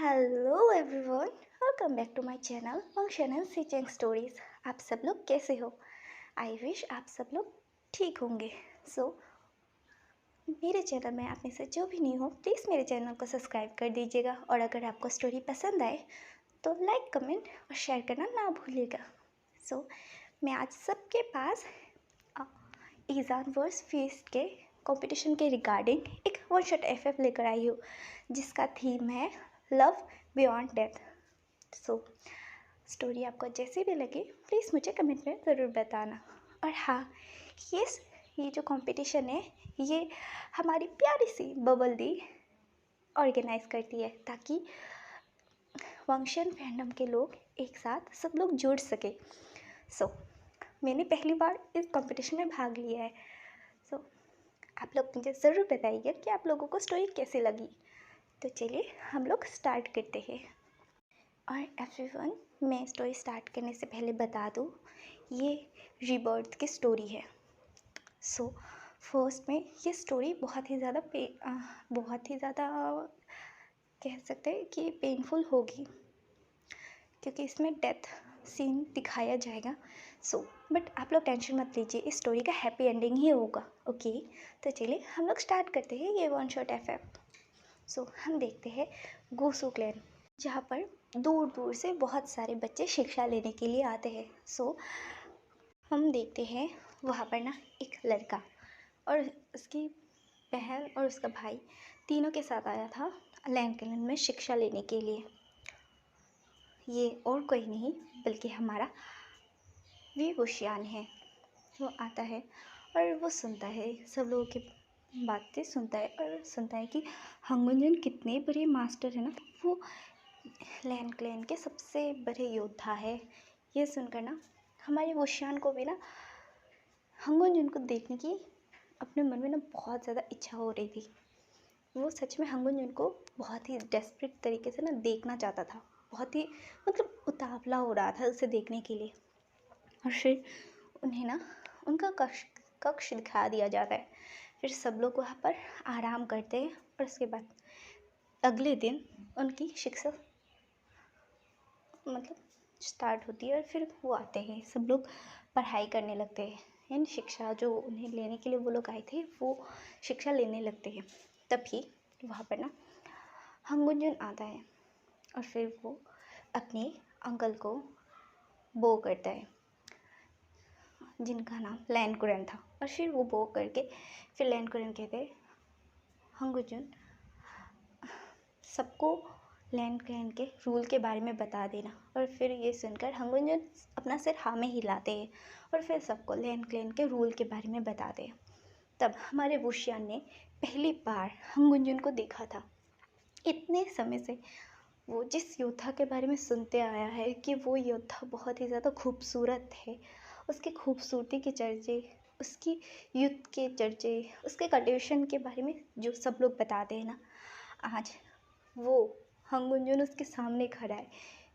Hello everyone, welcome back to my channel function and searching stories. आप सब लोग कैसे हो? आई विश आप सब लोग ठीक होंगे। मेरे चैनल में आप में से जो भी नहीं हो, प्लीज़ मेरे चैनल को सब्सक्राइब कर दीजिएगा और अगर आपको स्टोरी पसंद आए तो लाइक कमेंट और शेयर करना ना भूलिएगा। मैं आज सबके पास ईज़ान वर्स फीस्ट के कंपटीशन के रिगार्डिंग एक वन शॉट एफएफ लेकर आई हूँ, जिसका थीम है लव बियॉन्ड डेथ। स्टोरी आपको जैसी भी लगे प्लीज़ मुझे कमेंट में ज़रूर बताना। और हाँ, ये जो कंपटीशन है ये हमारी प्यारी सी बबल दी ऑर्गेनाइज करती है, ताकि फंक्शन फैंडम के लोग एक साथ सब लोग जुड़ सके। मैंने पहली बार इस कंपटीशन में भाग लिया है। आप लोग मुझे ज़रूर बताइए कि आप लोगों को स्टोरी कैसी लगी। तो चलिए हम लोग स्टार्ट करते हैं। और एवरीवन, मैं स्टोरी स्टार्ट करने से पहले बता दूँ, ये रीबर्थ की स्टोरी है। फर्स्ट में ये स्टोरी बहुत ही ज़्यादा कह सकते हैं कि पेनफुल होगी, क्योंकि इसमें डेथ सीन दिखाया जाएगा। बट आप लोग टेंशन मत लीजिए, इस स्टोरी का हैप्पी एंडिंग ही होगा। ओके, तो चलिए हम लोग स्टार्ट करते हैं ये वन शॉट एफएफ। हम देखते हैं गोसू क्लैन, जहाँ पर दूर दूर से बहुत सारे बच्चे शिक्षा लेने के लिए आते हैं। हम देखते हैं वहाँ पर ना एक लड़का और उसकी बहन और उसका भाई तीनों के साथ आया था लैंड क्लैन में शिक्षा लेने के लिए। ये और कोई नहीं बल्कि हमारा विवुशियान है। वो आता है और वो सुनता है, सब लोगों की बातें सुनता है और सुनता है कि हंगुंजन कितने बड़े मास्टर है ना, वो लैंड क्लैन के सबसे बड़े योद्धा है। ये सुनकर ना हमारे वुशियान को भी ना हंगुंजन को देखने की अपने मन में ना बहुत ज़्यादा इच्छा हो रही थी। वो सच में हंगुंजन को बहुत ही डेस्परेट तरीके से ना देखना चाहता था, बहुत ही मतलब उतावला हो रहा था उसे देखने के लिए। और फिर उन्हें ना उनका कक्ष दिखा दिया जाता है। फिर सब लोग वहाँ पर आराम करते हैं और उसके बाद अगले दिन उनकी शिक्षा मतलब स्टार्ट होती है और फिर वो आते हैं, सब लोग पढ़ाई करने लगते हैं, यानी शिक्षा जो उन्हें लेने के लिए वो लोग आए थे वो शिक्षा लेने लगते हैं। तभी वहाँ पर ना हंगुंजन आता है और फिर वो अपने अंकल को बो करता है, जिनका नाम लैंड कुरन था। और फिर वो बो करके फिर लैंड कुरन कहते हैं, हंगुंजन सबको लैंड क्लैन के रूल के बारे में बता देना। और फिर ये सुनकर हंगुंजन अपना सिर हाँ में हिलाते हैं और फिर सबको लैंड क्लैन के रूल के बारे में बताते हैं। तब हमारे वुशियान ने पहली बार हंगुंजन को देखा था। इतने समय से वो जिस योद्धा के बारे में सुनते आया है कि वो योद्धा बहुत ही ज़्यादा खूबसूरत है, उसकी खूबसूरती के चर्चे, उसकी युद्ध के चर्चे, उसके कल्टीवेशन के बारे में जो सब लोग बताते हैं ना, आज वो हंगुंजन उसके सामने खड़ा है।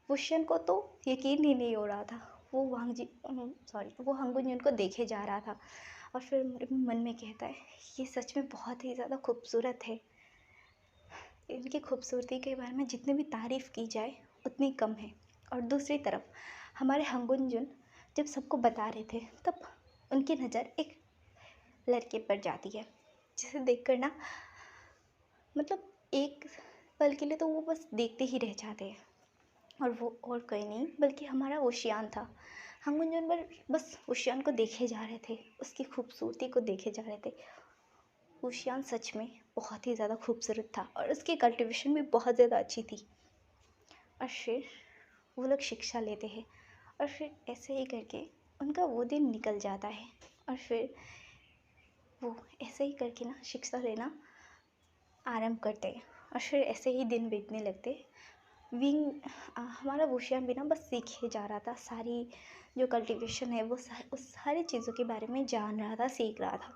वुशियन को तो यकीन ही नहीं हो रहा था, वो हंगुंजन को देखे जा रहा था। और फिर मन में कहता है, ये सच में बहुत ही ज़्यादा खूबसूरत है, इनकी खूबसूरती के बारे में जितनी भी तारीफ़ की जाए उतनी कम है। और दूसरी तरफ हमारे हंगुंजन जब सबको बता रहे थे तब उनकी नज़र एक लड़के पर जाती है, जिसे देखकर ना मतलब एक पल के लिए तो वो बस देखते ही रह जाते हैं। और वो और कोई नहीं बल्कि हमारा वुशियान था। हंगुंजन पर बस वुशियान को देखे जा रहे थे, उसकी खूबसूरती को देखे जा रहे थे। वुशियान सच में बहुत ही ज़्यादा खूबसूरत था और उसकी कल्टीवेशन भी बहुत ज़्यादा अच्छी थी। और फिर वो लोग शिक्षा लेते हैं और फिर ऐसे ही करके उनका वो दिन निकल जाता है। और फिर वो ऐसे ही करके ना शिक्षा लेना आरंभ करते हैं और फिर ऐसे ही दिन बीतने लगते। हमारा वुशियान भी ना बस सीखे जा रहा था, सारी जो कल्टीवेशन है वो उस सारी चीज़ों के बारे में जान रहा था, सीख रहा था।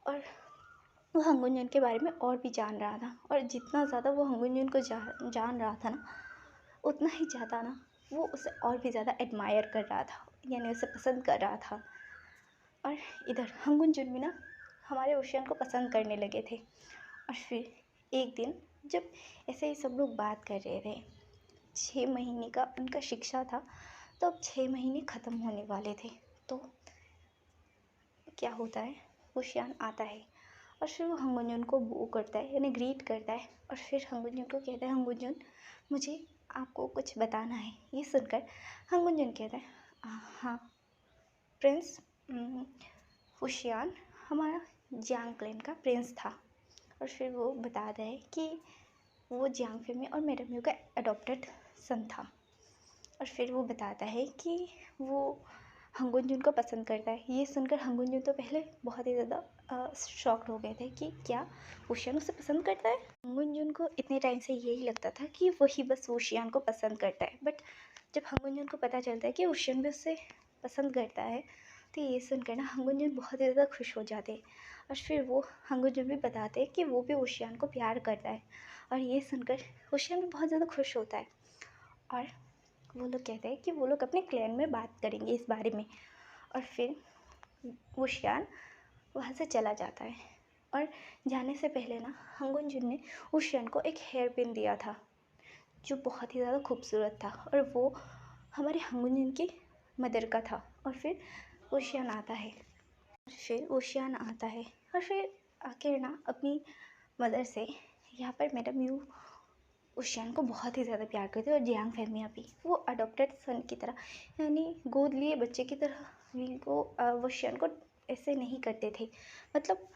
और वो हंगुंजन के बारे में और भी जान रहा था। और जितना ज़्यादा वो हंगुंजन को जान रहा था ना, उतना ही ज़्यादा ना वो उसे और भी ज़्यादा एडमायर कर रहा था, यानी उसे पसंद कर रहा था। और इधर हंगुंजन भी ना हमारे वुशियान को पसंद करने लगे थे। और फिर एक दिन जब ऐसे ही सब लोग बात कर रहे थे, 6 महीने का उनका शिक्षा था, तो अब 6 महीने ख़त्म होने वाले थे। तो क्या होता है, हुशियान आता है और फिर वो हंगुंजन को वो करता है, यानी ग्रीट करता है, और फिर हंगुंजन को कहता है, हंगुंजन मुझे आपको कुछ बताना है। ये सुनकर हंगुंजन कहता है, हाँ प्रिंस, हुशियान हमारा जियांग क्लैन का प्रिंस था। और फिर वो बताता है कि वो जियांग फेमी और मैडम यू का अडॉप्टेड सन था। और फिर वो बताता है कि वो हंगुंजन को पसंद करता है। ये सुनकर हंगुंजन तो पहले बहुत ही ज़्यादा शॉक्ड हो गए थे कि क्या वुशियान उसे पसंद करता है। हंगुंजन को इतने टाइम से यही लगता था कि वही बस वुशियान को पसंद करता है, बट जब हंगुंजन को पता चलता है कि वुशियान भी उससे पसंद करता है, तो ये सुनकर ना हंगुंजन बहुत ही ज़्यादा खुश हो जाते हैं। और फिर वो हंगुंजन भी बताते हैं कि वो भी वुशियान को प्यार करता है। और ये सुनकर वुशियान भी बहुत ज़्यादा खुश होता है। और वो लोग कहते हैं कि वो लोग अपने क्लैन में बात करेंगे इस बारे में। और फिर वुशियान वहाँ से चला जाता है। और जाने से पहले ना हंगुंजन ने वुशियान को एक हेयर पिन दिया था जो बहुत ही ज़्यादा खूबसूरत था, और वो हमारे हंगुंजन की मदर का था। और फिर वुशियान आता है और फिर आखिर ना अपनी मदर से यहाँ पर मैडम यू वुशियान को बहुत ही ज़्यादा प्यार करते हैं, और जियांग फेमिया भी वो अडॉप्टेड सन की तरह, यानी गोद लिए बच्चे की तरह को वुशियान को ऐसे नहीं करते थे। मतलब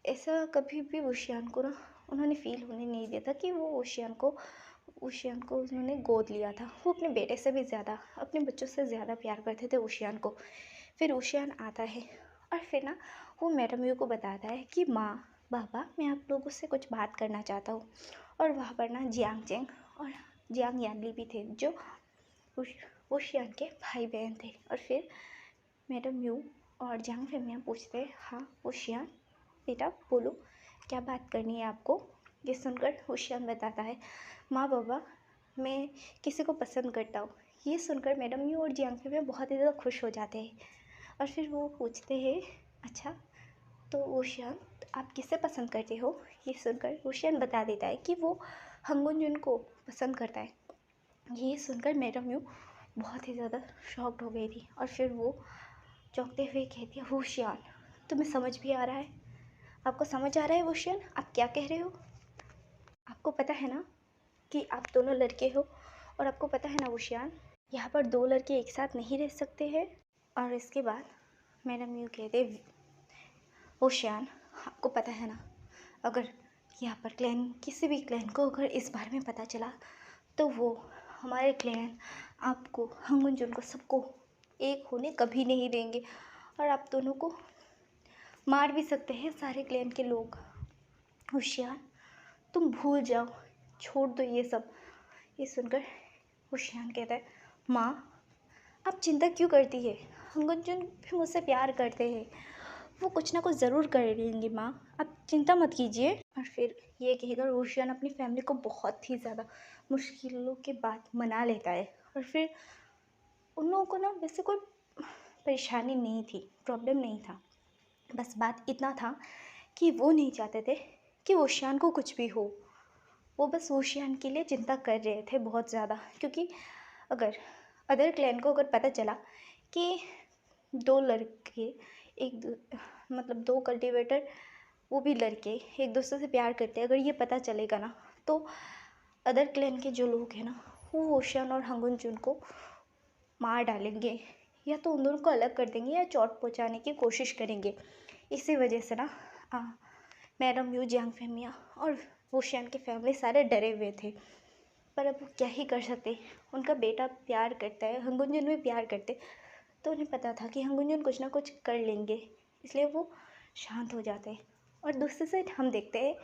ऐसा कभी भी वुशियान को ना उन्होंने फील होने नहीं दिया था कि वो वुशियान को उन्होंने गोद लिया था। वो अपने बेटे से भी ज़्यादा, अपने बच्चों से ज़्यादा प्यार करते थे वुशियान को। फिर वुशियान आता है और फिर ना वो मैडम यू को बताता है कि माँ पापा, मैं आप लोगों से कुछ बात करना चाहता हूँ। और वहाँ पर ना जियांग चेंग और जियांग यानली भी थे, जो वुशियान के भाई बहन थे। और फिर मैडम यू और जियांग फेमिया पूछते हैं, हाँ वुशियान बेटा बोलो, क्या बात करनी है आपको। ये सुनकर वुशियान बताता है, माँ बाबा मैं किसी को पसंद करता हूँ। ये सुनकर मैडम यू और जियांग फेमिया बहुत ही ज़्यादा खुश हो जाते हैं। और फिर वो पूछते हैं, अच्छा तो वुशियान आप किसे पसंद करते हो। ये सुनकर वुशियान बता देता है कि वो हंगुंजन को पसंद करता है। ये सुनकर मैडम यू बहुत ही ज़्यादा शॉक्ड हो गई थी। और फिर वो चौंकते हुए कहती है, वुशियान तुम्हें समझ भी आ रहा है, आपको समझ आ रहा है वुशियान आप क्या कह रहे हो। आपको पता है ना कि आप दोनों लड़के हो, और आपको पता है ना वुशियान यहाँ पर 2 लड़के एक साथ नहीं रह सकते हैं। और इसके बाद मैडम यू कहते, वुशियान आपको पता है ना, अगर यहाँ पर क्लैन किसी भी क्लैन को अगर इस बारे में पता चला तो वो हमारे क्लैन आपको हंगुंजन को सबको एक होने कभी नहीं देंगे, और आप दोनों को मार भी सकते हैं सारे क्लैन के लोग। वुशियान तुम भूल जाओ, छोड़ दो ये सब। ये सुनकर वुशियान कहता है, माँ आप चिंता क्यों करती है, हंगुंजन भी मुझसे प्यार करते हैं, वो कुछ ना कुछ ज़रूर कर लेंगे माँ, आप चिंता मत कीजिए। और फिर ये कहकर वुशियान अपनी फैमिली को बहुत ही ज़्यादा मुश्किलों के बाद मना लेता है। और फिर उन लोगों को ना वैसे कोई परेशानी नहीं थी, प्रॉब्लम नहीं था, बस बात इतना था कि वो नहीं चाहते थे कि वुशियान को कुछ भी हो। वो बस वुशियान के लिए चिंता कर रहे थे बहुत ज़्यादा, क्योंकि अगर अदर क्लैन को अगर पता चला कि 2 लड़के मतलब 2 कल्टीवेटर वो भी लड़के एक दूसरे से प्यार करते हैं, अगर ये पता चलेगा ना तो अदर क्लैन के जो लोग हैं ना वो वुशियान और हंगुंजन को मार डालेंगे, या तो उन दोनों को अलग कर देंगे या चोट पहुंचाने की कोशिश करेंगे। इसी वजह से ना मैडम यू, जियांग फेमिया और वुशियान की फैमिली सारे डरे हुए थे। पर अब वो क्या ही कर सकते, उनका बेटा प्यार करता है, हंगुंजन भी प्यार करते, तो उन्हें पता था कि हंगुंजन कुछ ना कुछ कर लेंगे, इसलिए वो शांत हो जाते हैं। और दूसरी साइड हम देखते हैं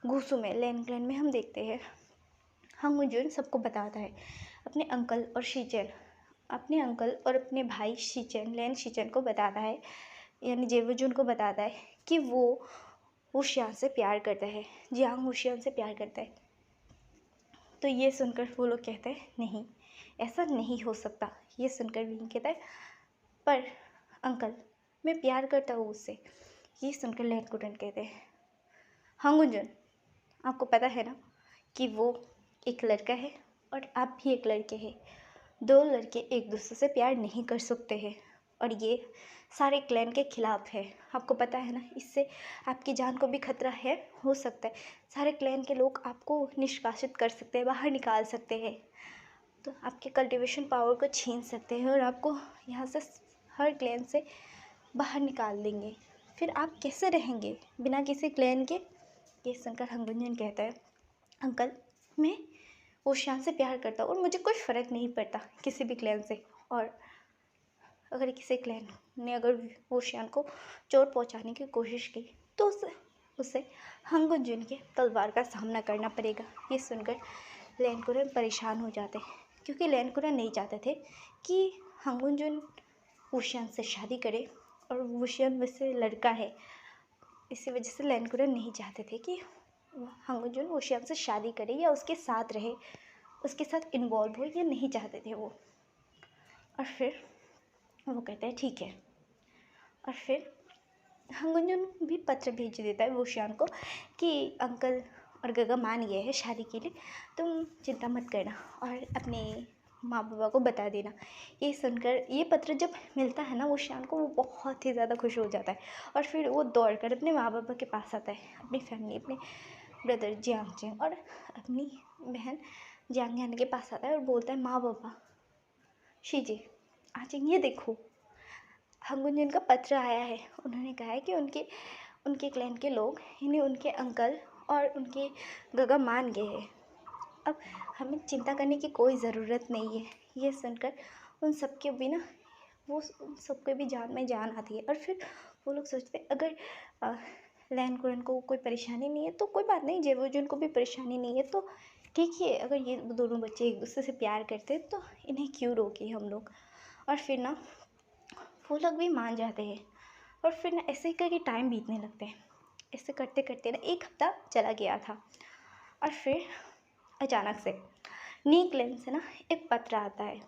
घूसू में, लैन क्लैन में हम देखते हैं हंगुंजन सबको बताता है, अपने अंकल और अपने भाई शीचेन, लैन शीचेन को बताता है, यानी जेवुजुन को बताता है कि वो वुशियान से प्यार करता है, जियांग वुशियान से प्यार करता है। तो ये सुनकर वो लोग कहते हैं, नहीं ऐसा नहीं हो सकता। ये सुनकर विंग कहता है, पर अंकल मैं प्यार करता हूँ उससे। ये सुनकर लैन कुटन कहते हैं, हंगुंजन आपको पता है ना कि वो एक लड़का है और आप भी एक लड़के हैं। दो लड़के एक दूसरे से प्यार नहीं कर सकते हैं और ये सारे क्लैन के खिलाफ है। आपको पता है ना, इससे आपकी जान को भी खतरा है, हो सकता है सारे क्लैन के लोग आपको निष्कासित कर सकते हैं, बाहर निकाल सकते हैं, तो आपके कल्टीवेशन पावर को छीन सकते हैं और आपको यहाँ से हर क्लैन से बाहर निकाल देंगे। फिर आप कैसे रहेंगे बिना किसी क्लैन के? ये सुनकर हंगुंजन कहता है, अंकल मैं ओशियान से प्यार करता हूँ और मुझे कुछ फ़र्क नहीं पड़ता किसी भी क्लैन से, और अगर किसी क्लैन ने अगर ओशियान को चोट पहुँचाने की कोशिश की तो उसे हंगुंजन के तलवार का सामना करना पड़ेगा। ये सुनकर लैनकुरन परेशान हो जाते हैं, क्योंकि लैनकुरन नहीं चाहते थे कि हंगुंजन ओशियान से शादी करे, और ओशियान वैसे लड़का है, इसी वजह से लैनकुरन नहीं चाहते थे कि हंगुंजन ओशियान से शादी करे या उसके साथ रहे, उसके साथ इन्वॉल्व हो, ये नहीं चाहते थे वो। और फिर वो कहते हैं ठीक है, और फिर हंगुंजन भी पत्र भेज देता है ओशियान को कि अंकल और गगा मान गए हैं शादी के लिए, तुम चिंता मत करना और अपने माँ बाबा को बता देना। ये सुनकर ये पत्र जब मिलता है ना ओशियान को, वो बहुत ही ज़्यादा खुश हो जाता है और फिर वो दौड़कर अपने माँ बाबा के पास आता है, अपनी फैमिली, अपने ब्रदर जियांग और अपनी बहन जियांग यान के पास आता है और बोलता है, माँ बाबा शीजी आज ये देखो हंगुंजन का पत्र आया है। उन्होंने कहा है कि उनके क्लैन के लोग यानी उनके अंकल और उनके गगा मान गए हैं, अब हमें चिंता करने की कोई ज़रूरत नहीं है। ये सुनकर उन सबके भी ना उन सबके भी जान में जान आती है और फिर वो लोग सोचते हैं अगर लैनकुरन को कोई परेशानी नहीं है तो कोई बात नहीं, जेवोजुन को भी परेशानी नहीं है तो ठीक है, अगर ये दोनों बच्चे एक दूसरे से प्यार करते हैं तो इन्हें क्यों रोके हम लोग। और फिर ना वो लोग भी मान जाते हैं और फिर ना ऐसे ही करके टाइम बीतने लगते हैं। ऐसे करते करते ना एक हफ्ता चला गया था और फिर अचानक से नी क्लैन से ना एक पत्र आता है,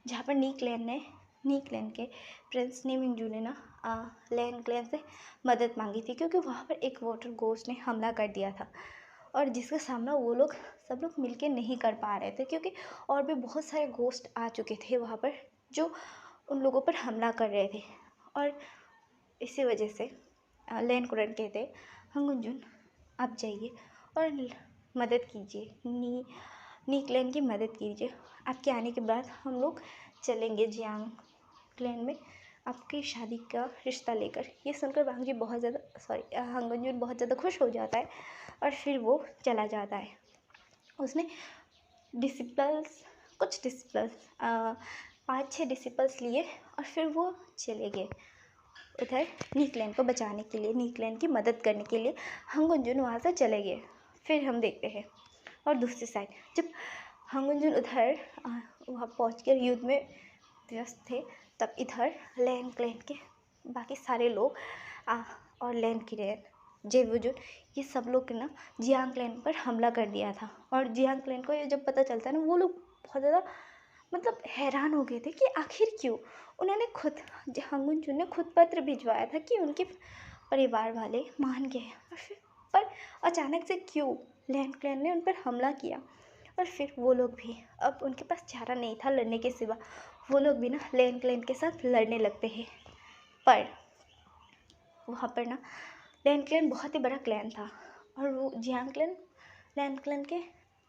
जहाँ पर नी क्लैन के प्रिंस नीमिंगजू ने ना लैन क्लैन से मदद मांगी थी, क्योंकि वहाँ पर एक वाटर गोस्ट ने हमला कर दिया था और जिसका सामना वो लोग सब लोग मिलके नहीं कर पा रहे थे, क्योंकि और भी बहुत सारे गोस्ट आ चुके थे वहाँ पर जो उन लोगों पर हमला कर रहे थे। और इसी वजह से लैनकुरन कहते, हंगुंजन आप जाइए और मदद कीजिए, नी क्लैन की मदद कीजिए, आपके आने के बाद हम लोग चलेंगे जियांग क्लैन में आपकी शादी का रिश्ता लेकर। ये सुनकर वांगजी बहुत ज़्यादा हंगुंजन बहुत ज़्यादा खुश हो जाता है और फिर वो चला जाता है। उसने कुछ डिसिपल्स 5-6 डिसिपल्स लिए और फिर वो चले गए उधर नी क्लैन को बचाने के लिए, नी क्लैन की मदद करने के लिए हंगुंजन वहाँ से चले गए। फिर हम देखते हैं और दूसरी साइड जब हंगुंजन उधर वहाँ पहुँचकर युद्ध में व्यस्त थे, तब इधर लैन क्लैन के बाकी सारे लोग और लैन क्लैन जेवुजुन ये सब लोग ना जियांग क्लैन पर हमला कर दिया था। और जियांग क्लैन को ये जब पता चलता है ना, वो लोग बहुत ज़्यादा मतलब हैरान हो गए थे कि आखिर क्यों। उन्होंने खुद हंगुंजन ने खुद पत्र भिजवाया था कि उनके परिवार वाले मान गए, और फिर पर अचानक से क्यों लैन क्लैन ने उन पर हमला किया। और फिर वो लोग भी अब उनके पास चारा नहीं था लड़ने के सिवा, वो लोग भी ना लैन क्लैन के साथ लड़ने लगते हैं। पर वहाँ पर ना लैन क्लैन बहुत ही बड़ा क्लैन था और वो जियांग क्लैन लैन क्लैन के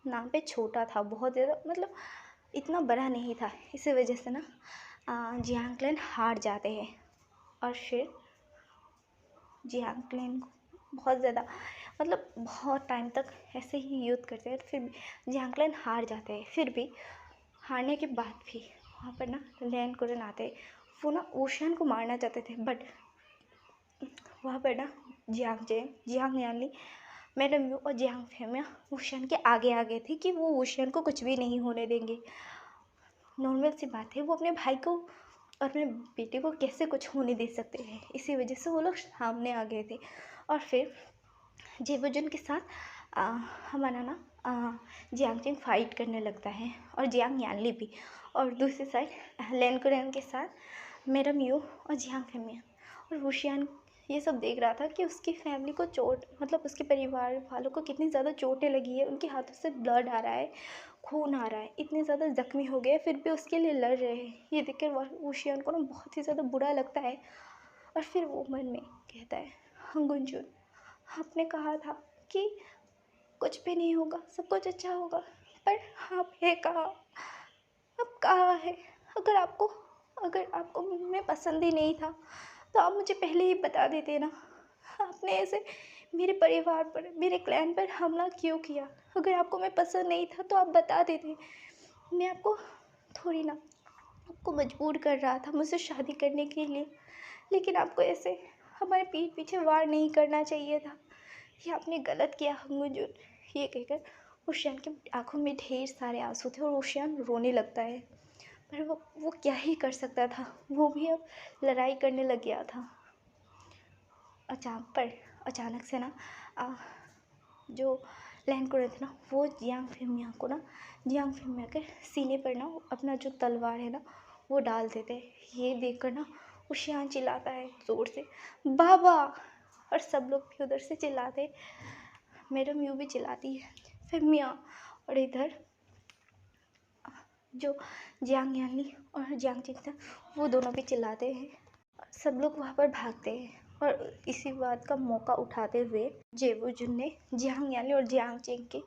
नाम पे छोटा था, बहुत ज़्यादा मतलब इतना बड़ा नहीं था। इसी वजह से ना जियांग क्लैन हार जाते हैं और फिर जियांग क्लैन को बहुत ज़्यादा मतलब बहुत टाइम तक ऐसे ही युद्ध करते हैं, फिर भी जियांग क्लैन हार जाते हैं। फिर भी हारने के बाद भी वहाँ पर ना लैनकुरन आते हैं, वो ना ओशियन को मारना चाहते थे, बट वहाँ पर ना जियांग यानी मैडम यू और जियांग फेमिया ओशियन के आगे आ गए थे कि वो ओशियन को कुछ भी नहीं होने देंगे। नॉर्मल सी बात है, वो अपने भाई को और अपने बेटे को कैसे कुछ होने दे सकते हैं, इसी वजह से वो लोग सामने आ गए थे। और फिर जेवुजुन के साथ हमारा ना जियांगचेंग फाइट करने लगता है और जियांग यानली भी, और दूसरी साइड लैनकुरन के साथ मैडम यू और जियांग फेमिया और वुशियान ये सब देख रहा था कि उसकी फैमिली को चोट, मतलब उसके परिवार वालों को कितनी ज़्यादा चोटें लगी है, उनके हाथों से ब्लड आ रहा है, खून आ रहा है, इतने ज़्यादा ज़ख्मी हो गए, फिर भी उसके लिए लड़ रहे हैं। ये देख कर वुशियान को ना बहुत ही ज़्यादा बुरा लगता है। और फिर वो मन में कहता है, हाँ गुंजन, आपने कहा था कि कुछ भी नहीं होगा, सब कुछ अच्छा होगा, पर आप ये कहा, अब कहाँ है? अगर आपको अगर आपको मैं पसंद ही नहीं था तो आप मुझे पहले ही बता देते ना। आपने ऐसे मेरे परिवार पर, मेरे क्लैन पर हमला क्यों किया? अगर आपको मैं पसंद नहीं था तो आप बता देते। मैं आपको थोड़ी ना आपको मजबूर कर रहा था मुझसे शादी करने के लिए, लेकिन आपको ऐसे हमारे पीठ पीछे वार नहीं करना चाहिए था। ये आपने गलत किया हुजूर। ये कहकर ओशियान की आंखों में ढेर सारे आंसू थे और ओशियान रोने लगता है। पर वो क्या ही कर सकता था, वो भी अब लड़ाई करने लग गया था। अचानक से ना जो लैंड कुरन थे ना, वो जियांग फिमिया को ना, जियांग फिमिया के सीने पर ना अपना जो तलवार है ना वो डाल देते हैं। ये देखकर ना ओशियान चिल्लाता है ज़ोर से, बाबा। और सब लोग भी उधर से चिल्लाते, मैडम यू भी चिल्लाती है, फिमिया। और इधर जो जियांग यानी और जियांग चिंग था, वो दोनों भी चिल्लाते हैं। सब लोग वहाँ पर भागते हैं और इसी बात का मौका उठाते हुए जेवुजुन ने जियांग यानी और जियांग चिंग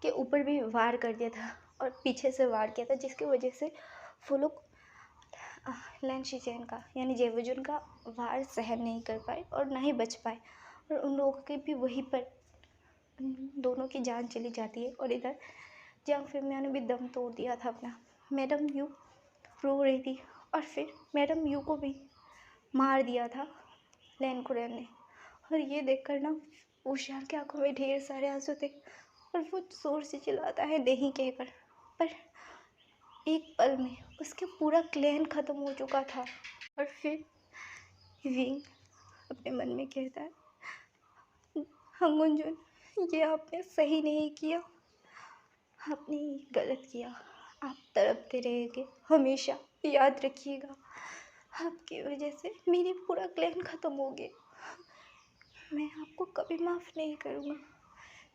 के ऊपर भी वार कर दिया था और पीछे से वार किया था, जिसकी वजह से वो लोग लैन शीचेन का यानी जेवुजुन का वार सहन नहीं कर पाए और ना ही बच पाए, और उन लोगों की भी वहीं पर दोनों की जान चली जाती है। और इधर जियांग फिमिया ने भी दम तोड़ दिया था अपना। मैडम यू रो रही थी और फिर मैडम यू को भी मार दिया था लैन कुरैन ने। और ये देखकर ना ओशियान की आंखों में ढेर सारे आंसू थे और वो जोर से चिल्लाता है नहीं कहकर। पर एक पल में उसके पूरा क्लैन ख़त्म हो चुका था। और फिर विंग अपने मन में कहता है, हंगुंजुन, ये आपने सही नहीं किया, आपने गलत किया। आप तड़पते रहेंगे हमेशा, याद रखिएगा। आपकी वजह से मेरी पूरा क्लैन ख़त्म हो गया। मैं आपको कभी माफ़ नहीं करूँगा।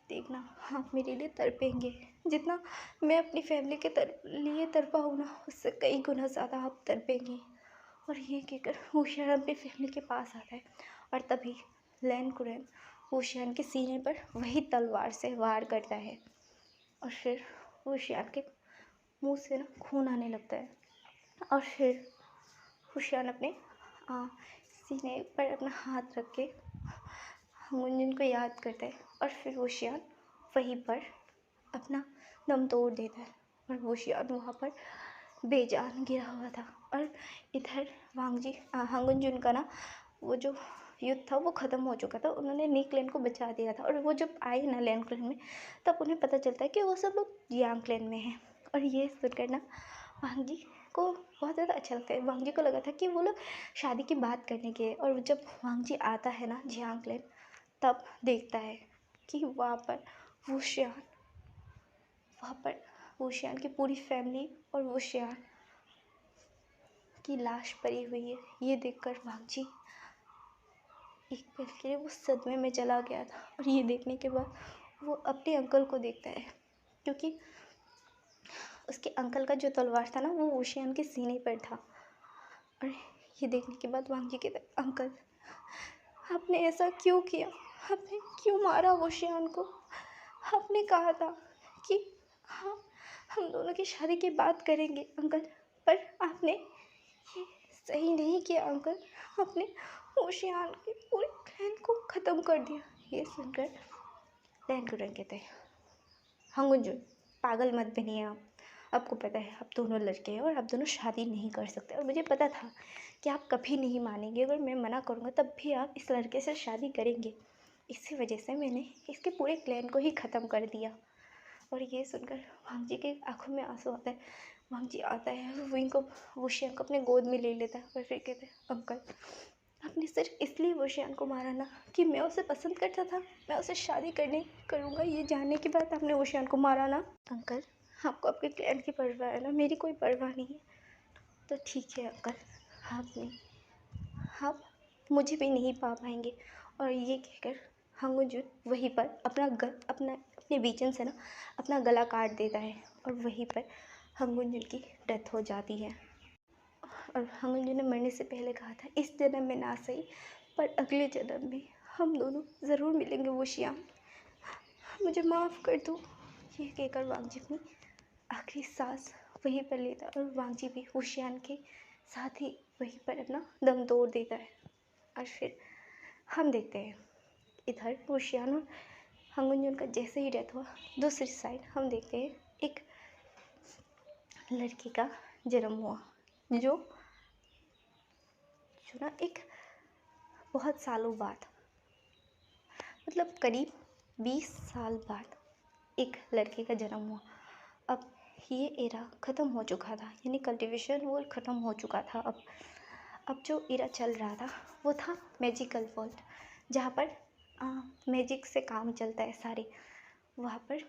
देखना, आप मेरे लिए तड़पेंगे जितना मैं अपनी फैमिली के लिए तड़पा हूँ ना, उससे कई गुना ज़्यादा आप तड़पेंगे। और ये कहकर ओशियान अपनी फैमिली के पास आता है और तभी लैन कुरैन ओशियान के सीने पर वही तलवार से वार करता है और फिर ओशियान के मुंह से ना खून आने लगता है। और फिर ओशियान अपने सीने पर अपना हाथ रख के मुंजिन को याद करता है और फिर ओशियान वहीं पर अपना दम तोड़ देता है और ओशियान वहाँ पर बेजान गिरा हुआ था। और इधर हांगुनजुन का ना वो जो युद्ध था वो ख़त्म हो चुका था, उन्होंने नी क्लैन को बचा दिया था। और वो जब आए ना लैन क्लैन में, तब उन्हें पता चलता है कि वो सब लोग जियांग क्लैन में हैं। और ये सुनकर ना वांग जी को बहुत ज़्यादा अच्छा लगता है। वांग जी को लगा था कि वो लोग शादी की बात करने के, और जब वांग जी आता है ना जियांग क्लैन, तब देखता है कि वहाँ पर वुशियान की पूरी फैमिली और वुशियान की लाश पड़ी हुई है। ये देखकर वांग जी एक पल के लिए वो सदमे में चला गया था। और ये देखने के बाद वो अपने अंकल को देखता है, क्योंकि उसके अंकल का जो तलवार था ना वो वुशियान के सीने पर था। और ये देखने के बाद वांग जी कहते, अंकल, आपने ऐसा क्यों किया? आपने क्यों मारा वुशियान को? आपने कहा था कि हाँ, हम दोनों की शादी की बात करेंगे अंकल, पर आपने ये सही नहीं किया अंकल। आपने वुशियान के पूरे क्लैन को ख़त्म कर दिया। ये सुनकर लैन कुरैन कहते हैं, हंगुंजुन, पागल मत बनिए आप। आपको पता है आप दोनों लड़के हैं और आप दोनों शादी नहीं कर सकते, और मुझे पता था कि आप कभी नहीं मानेंगे। अगर मैं मना करूँगा तब भी आप इस लड़के से शादी करेंगे। इसी वजह से मैंने इसके पूरे क्लैन को ही ख़त्म कर दिया। और ये सुनकर वांग जी के आंखों में आंसू आता है। वांग जी आता है, विंग को वुशियान को अपने गोद में ले लेता है और फिर कहते हैं, अंकल, आपने सिर्फ इसलिए वुशियान को मारा ना कि मैं उसे पसंद करता था, मैं उसे शादी करने करूँगा ये जानने के बाद आपने वुशियान को मारा ना? अंकल, आपको आपके क्लैन की परवाह है ना, मेरी कोई परवाह नहीं है। तो ठीक है अंकल, आप मुझे भी नहीं पा पाएंगे। और ये कहकर हंगुंजुन वहीं पर अपने बीचन से ना अपना गला काट देता है और वहीं पर हंगुंजुन की डेथ हो जाती है। और हंगुंजुन ने मरने से पहले कहा था, इस जन्म में ना सही पर अगले जन्म में हम दोनों ज़रूर मिलेंगे वुशियान, मुझे माफ़ कर दो। ये कहकर वांगजी अपनी आखिरी सांस वहीं पर लेता है और वांगजी भी वुशियान के साथ ही वहीं पर अपना दम तोड़ देता है। और फिर हम देखते हैं इधर वुशियान और हंगुंजुन का जैसे ही डेथ हुआ, दूसरी साइड हम देखते हैं एक लड़की का जन्म हुआ जो ना एक बहुत सालों बाद, मतलब करीब 20 साल बाद एक लड़के का जन्म हुआ। अब ये एरा ख़त्म हो चुका था, यानी कल्टीवेशन वर्ल्ड ख़त्म हो चुका था। अब जो एरा चल रहा था वो था मैजिकल वर्ल्ड, जहाँ पर मैजिक से काम चलता है सारे। वहाँ पर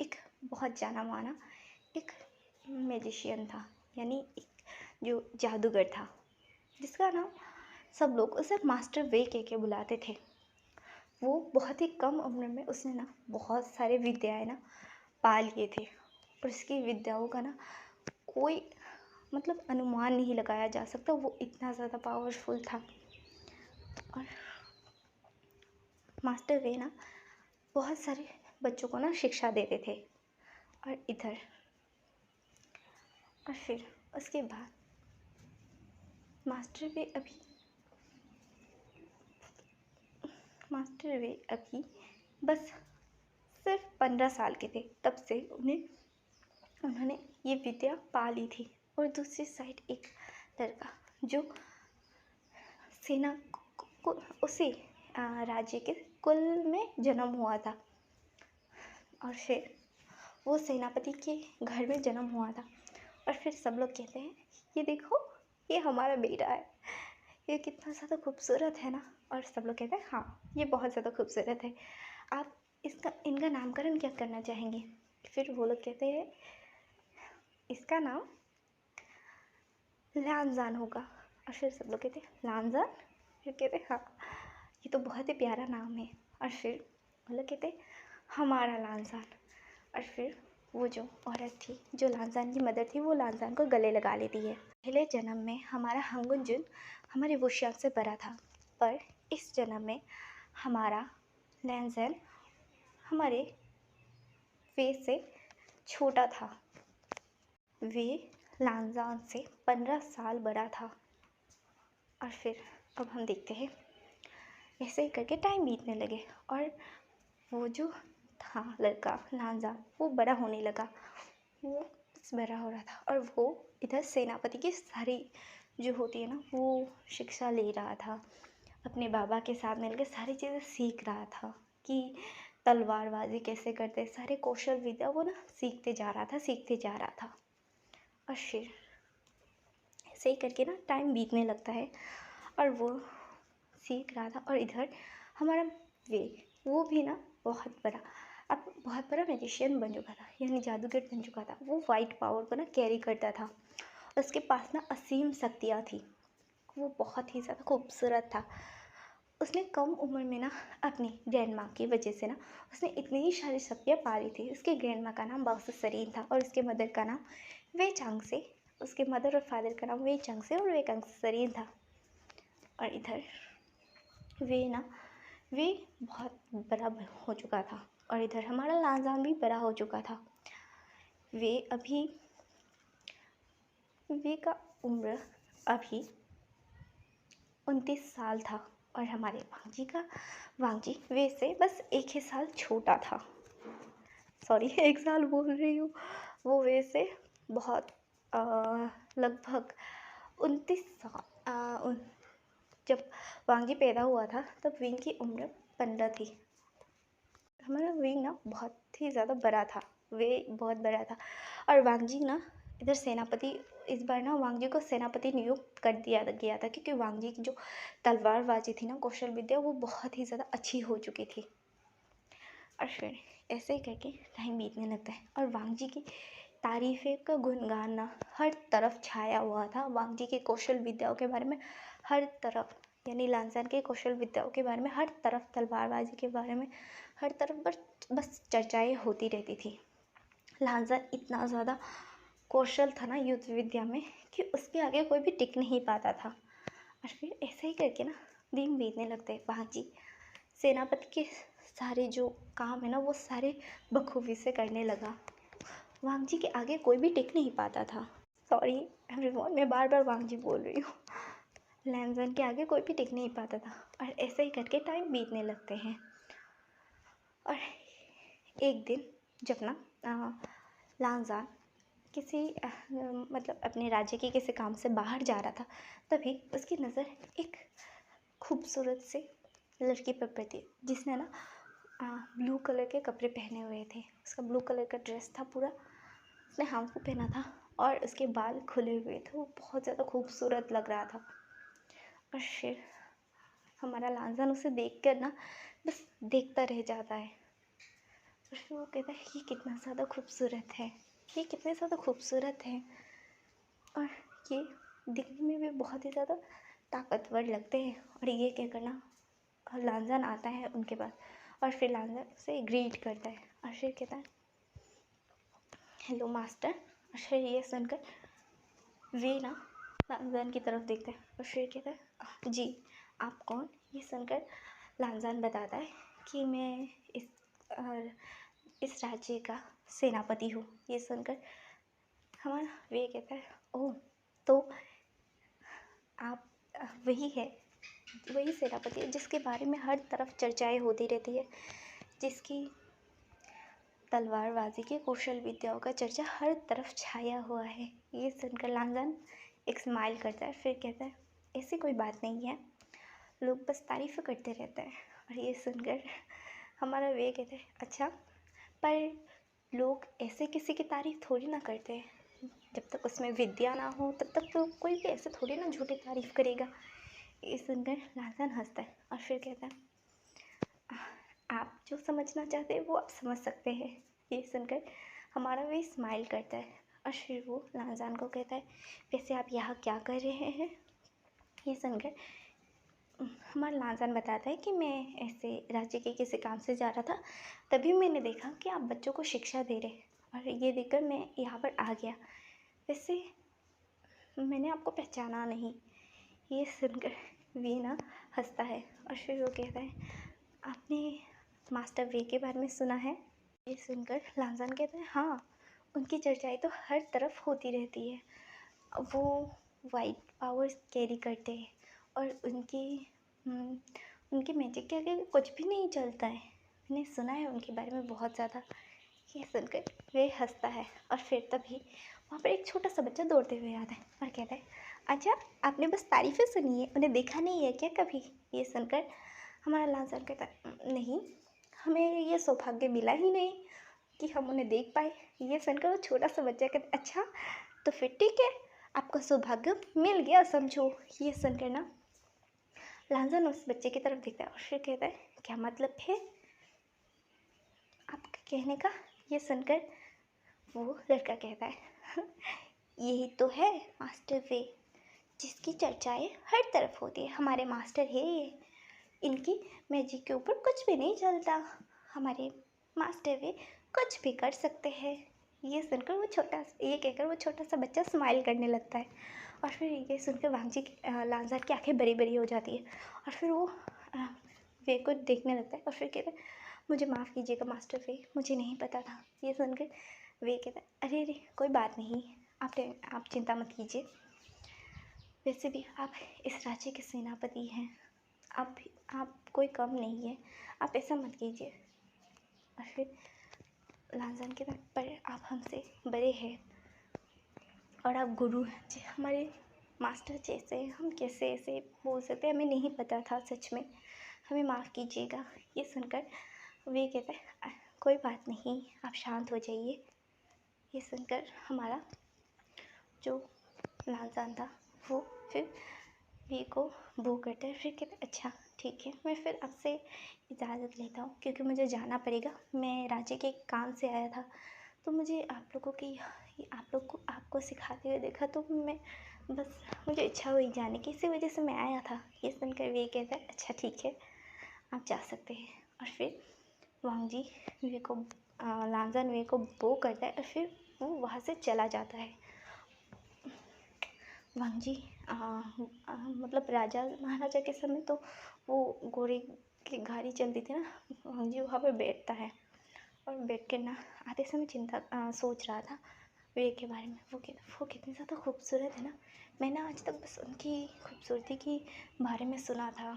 एक बहुत जाना माना एक मैजिशियन था, यानी एक जो जादूगर था, जिसका नाम सब लोग उसे मास्टर वे के बुलाते थे। वो बहुत ही कम उम्र में उसने ना बहुत सारे विद्याएं ना पा लिए थे और उसकी विद्याओं का ना कोई मतलब अनुमान नहीं लगाया जा सकता, वो इतना ज़्यादा पावरफुल था। और मास्टर वे ना बहुत सारे बच्चों को ना शिक्षा देते थे। और इधर और फिर उसके बाद मास्टर वे अभी बस सिर्फ 15 साल के थे, तब से उन्होंने ये विद्या पा ली थी। और दूसरी साइड एक लड़का जो सेना को उसी राज्य के कुल में जन्म हुआ था और फिर वो सेनापति के घर में जन्म हुआ था। और फिर सब लोग कहते हैं, ये देखो ये हमारा बेटा है, ये कितना ज़्यादा खूबसूरत है ना। और सब लोग कहते हैं हाँ ये बहुत ज़्यादा खूबसूरत है, आप इनका नामकरण क्या करना चाहेंगे। फिर वो लोग कहते हैं इसका नाम लानजान होगा। और फिर सब लोग कहते हैं लानजान, फिर कहते हैं हाँ ये तो बहुत ही प्यारा नाम है। और फिर वो लोग कहते हैं हमारा लानजान। और फिर वो जो औरत थी जो लानजान की मदर थी, वो लानजान को गले लगा लेती है। पहले जन्म में हमारा हंगुंजुन हमारे वुशियान से बड़ा था, पर इस जन्म में हमारा लानजान हमारे वे से छोटा था। वे लानजान से 15 साल बड़ा था। और फिर अब हम देखते हैं ऐसे ही करके टाइम बीतने लगे और वो जो था लड़का लानजान वो बड़ा होने लगा, वो बड़ा हो रहा था। और वो इधर सेनापति की सारी जो होती है ना वो शिक्षा ले रहा था, अपने बाबा के साथ मिलकर सारी चीज़ें सीख रहा था कि तलवारबाजी कैसे करते, सारे कौशल विद्या वो ना सीखते जा रहा था। और फिर ऐसे ही करके ना टाइम बीतने लगता है और वो सीख रहा था। और इधर हमारा वो भी ना बहुत बड़ा मैजिशियन बन चुका था, यानी जादूगर बन चुका था। वो वाइट पावर को ना कैरी करता था, उसके पास ना असीम शक्तियाँ थी, वो बहुत ही ज़्यादा खूबसूरत था। उसने कम उम्र में ना अपनी ग्रैंड माँ की वजह से ना उसने इतनी ही सारी शक्तियाँ पा ली थी। उसकी ग्रैंड माँ का नाम बाओसुसरीन था और उसके मदर का नाम वे चांगसे, उसके मदर और फादर का नाम वे चांगसे और वे कांगसरीन था। और इधर वे बहुत बड़ा हो चुका था और इधर हमारा लानजान भी बड़ा हो चुका था। वे का उम्र अभी 29 साल था और हमारे वांगजी वे से बस एक ही साल छोटा था। सॉरी 1 साल बोल रही हूँ, वो वे से बहुत लगभग 29 साल। जब वांगी पैदा हुआ था तब विंग की उम्र 15 थी। हमारा विंग ना बहुत ही ज़्यादा बड़ा था, वे बहुत बड़ा था। और वांगजी ना इधर सेनापति, इस बार ना वांगजी को सेनापति नियुक्त कर दिया गया था क्योंकि वांगजी की जो तलवारबाजी थी ना, कौशल विद्या, वो बहुत ही ज़्यादा अच्छी हो चुकी थी। और फिर ऐसे ही करके टाइम बीतने लगता है और वांगजी की तारीफ़ें का गुणगान ना हर तरफ छाया हुआ था। वांगजी की कौशल विद्याओं के बारे में हर तरफ यानी लांजान के कौशल विद्याओं के बारे में, हर तरफ तलवारबाजी के बारे में, हर तरफ बस चर्चाएँ होती रहती थी। लांजान इतना ज़्यादा कौशल था ना युद्ध विद्या में कि उसके आगे कोई भी टिक नहीं पाता था। और फिर ऐसे ही करके ना दिन बीतने लगते। वांगजी सेनापति के सारे जो काम है ना वो सारे बखूबी से करने लगा। वांगजी के आगे कोई भी टिक नहीं पाता था। सॉरी एवरीवन, मैं बार बार वांगजी बोल रही हूँ। लांजान के आगे कोई भी टिक नहीं पाता था। और ऐसे ही करके टाइम बीतने लगते हैं। और एक दिन जब ना लांजान किसी मतलब अपने राज्य के किसी काम से बाहर जा रहा था, तभी उसकी नज़र एक खूबसूरत से लड़की पर पड़ी जिसने ना ब्लू कलर के कपड़े पहने हुए थे। उसका ब्लू कलर का ड्रेस था पूरा, उसने हाफ पहना था और उसके बाल खुले हुए थे। वो बहुत ज़्यादा खूबसूरत लग रहा था। और फिर हमारा लांजान उसे देख कर ना बस देखता रह जाता है। और फिर वो कहता है ये कितना ज़्यादा खूबसूरत है, ये कितने ज़्यादा खूबसूरत है, और ये दिखने में भी बहुत ही ज़्यादा ताकतवर लगते हैं। और ये क्या करना, लांजान आता है उनके पास और फिर लांजान उसे ग्रीट करता है और फिर कहता है हेलो मास्टर। और फिर ये सुनकर वे ना लांजान की तरफ देखता है और फिर कहता है जी आप कौन। ये सुनकर लांजान बताता है कि मैं इस राज्य का सेनापति हूँ। ये सुनकर हमारा वे कहता है ओह, तो आप वही सेनापति है जिसके बारे में हर तरफ चर्चाएं होती रहती है, जिसकी तलवारबाजी के कौशल विद्याओं का चर्चा हर तरफ छाया हुआ है। ये सुनकर लांजान एक स्माइल करता है, फिर कहता है ऐसी कोई बात नहीं है, लोग बस तारीफ़ करते रहते हैं। और ये सुनकर हमारा वे कहता है अच्छा, पर लोग ऐसे किसी की तारीफ़ थोड़ी ना करते हैं, जब तक उसमें विद्या ना हो तब तक तो कोई भी ऐसे थोड़ी ना झूठी तारीफ़ करेगा। ये सुनकर लांजान हंसता है और फिर कहता है आप जो समझना चाहते हैं वो आप समझ सकते हैं। ये सुनकर हमारा वे स्माइल करता है और फिर वो लांजान को कहता है वैसे आप यहाँ क्या कर रहे हैं। ये सुनकर हमारा लांजान बताता है कि मैं ऐसे राज्य के किसी काम से जा रहा था, तभी मैंने देखा कि आप बच्चों को शिक्षा दे रहे, और ये देखकर मैं यहाँ पर आ गया। वैसे मैंने आपको पहचाना नहीं। ये सुनकर वे ना हंसता है और फिर वो कहता है आपने मास्टर वे के बारे में सुना है। ये सुनकर लांजान कहता है हाँ, उनकी चर्चाएं तो हर तरफ होती रहती है। वो वाइट पावर्स कैरी करते हैं और उनके मैजिक के आगे कुछ भी नहीं चलता है। मैंने सुना है उनके बारे में बहुत ज़्यादा। ये सुनकर वे हंसता है और फिर तभी वहाँ पर एक छोटा सा बच्चा दौड़ते हुए आता है और कहता है अच्छा, आपने बस तारीफ़ें सुनी है, उन्हें देखा नहीं है क्या कभी। ये सुनकर हमारा लांजान कहता है नहीं, हमें ये सौभाग्य मिला ही नहीं कि हम उन्हें देख पाए। ये सुनकर वो छोटा सा बच्चा कहता अच्छा, तो फिर ठीक है, आपका सौभाग्य मिल गया समझो। ये सुनकर ना लांजान उस बच्चे की तरफ देखता है और फिर कहता है क्या मतलब है आपके कहने का। ये सुनकर वो लड़का कहता है यही तो है मास्टर वे, जिसकी चर्चाएं हर तरफ होती है। हमारे मास्टर है ये, इनकी मैजिक के ऊपर कुछ भी नहीं चलता। हमारे मास्टर वे कुछ भी कर सकते हैं। ये सुनकर ये कहकर वो छोटा सा बच्चा स्माइल करने लगता है और फिर ये सुनकर वांगजी लांजान की आंखें बड़ी बड़ी हो जाती है और फिर वो वे को देखने लगता है और फिर कहता है मुझे माफ़ कीजिएगा मास्टर वे, मुझे नहीं पता था। ये सुनकर वे कहता है अरे अरे कोई बात नहीं, आप चिंता मत कीजिए, वैसे भी आप इस राज्य के सेनापति हैं, आप कोई कम नहीं है, आप ऐसा मत कीजिए। और फिर लांजान के पर आप हमसे बड़े हैं और आप गुरु हैं जी, हमारे मास्टर जैसे, हम कैसे ऐसे बोल सकते हैं, हमें नहीं पता था सच में, हमें माफ़ कीजिएगा। ये सुनकर वे कहता है कोई बात नहीं, आप शांत हो जाइए। ये सुनकर हमारा जो लांजान था वो फिर वे को वो करता है, फिर कहता है अच्छा ठीक है, मैं फिर आपसे इजाज़त लेता हूँ क्योंकि मुझे जाना पड़ेगा। मैं राज्य के काम से आया था, तो मुझे आपको को सिखाते हुए देखा तो मैं बस मुझे इच्छा हुई जाने की, इसी वजह से मैं आया था। ये सुनकर वे कहता है अच्छा ठीक है, आप जा सकते हैं। और फिर वांगजी वे को लांजान वे को बो करता है और फिर वो वहाँ से चला जाता है। वांगजी मतलब राजा महाराजा के समय तो वो घोड़े की गाड़ी चलती थी ना, वांगजी वहाँ पर बैठता है और बैठ के ना आते समय सोच रहा था वे के बारे में। वो कितनी ज़्यादा खूबसूरत है ना। मैंने आज तक बस उनकी खूबसूरती के बारे में सुना था,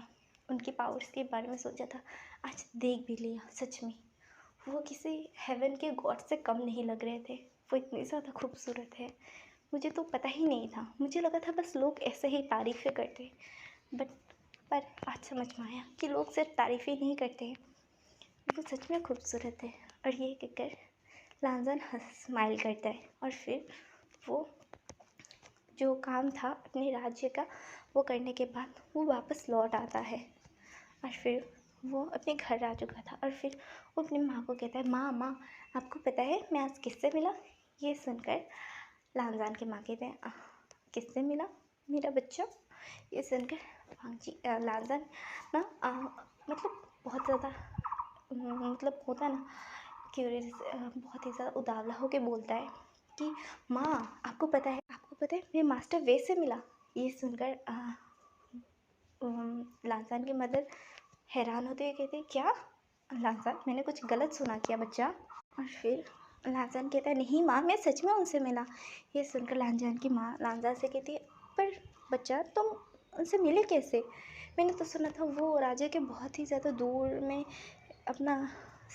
उनकी पावर्स के बारे में सोचा था, आज देख भी लिया। सच में वो किसी हेवन के गॉड से कम नहीं लग रहे थे, वो इतनी ज़्यादा खूबसूरत है। मुझे तो पता ही नहीं था, मुझे लगा था बस लोग ऐसे ही तारीफ़ें करते, बट पर आज समझ में आया कि लोग सिर्फ तारीफ़ ही नहीं करते, वो सच में खूबसूरत है। और ये कहकर लांजान स्माइल करता है और फिर वो जो काम था अपने राज्य का वो करने के बाद वो वापस लौट आता है और फिर वो अपने घर आ चुका था। और फिर वो अपनी माँ को कहता है माँ माँ आपको पता है मैं आज किससे मिला। ये सुनकर लांजान की माँ कहते हैं किससे मिला मेरा बच्चा। ये सुनकर वांगजी लांजान ना मतलब बहुत ज़्यादा मतलब होता है ना क्यूरियस, बहुत ही ज़्यादा उतावला होकर बोलता है कि माँ आपको पता है मैं मास्टर वे से मिला। ये सुनकर लांजान की मदर हैरान होते हुए कहते क्या लांजान मैंने कुछ गलत सुना क्या बच्चा। और फिर लांजान कहता है नहीं माँ मैं सच में उनसे मिला। ये सुनकर लांजान की माँ लांजान से कहती है पर बच्चा तुम उनसे मिले कैसे, मैंने तो सुना था वो राज्य के बहुत ही ज़्यादा दूर में अपना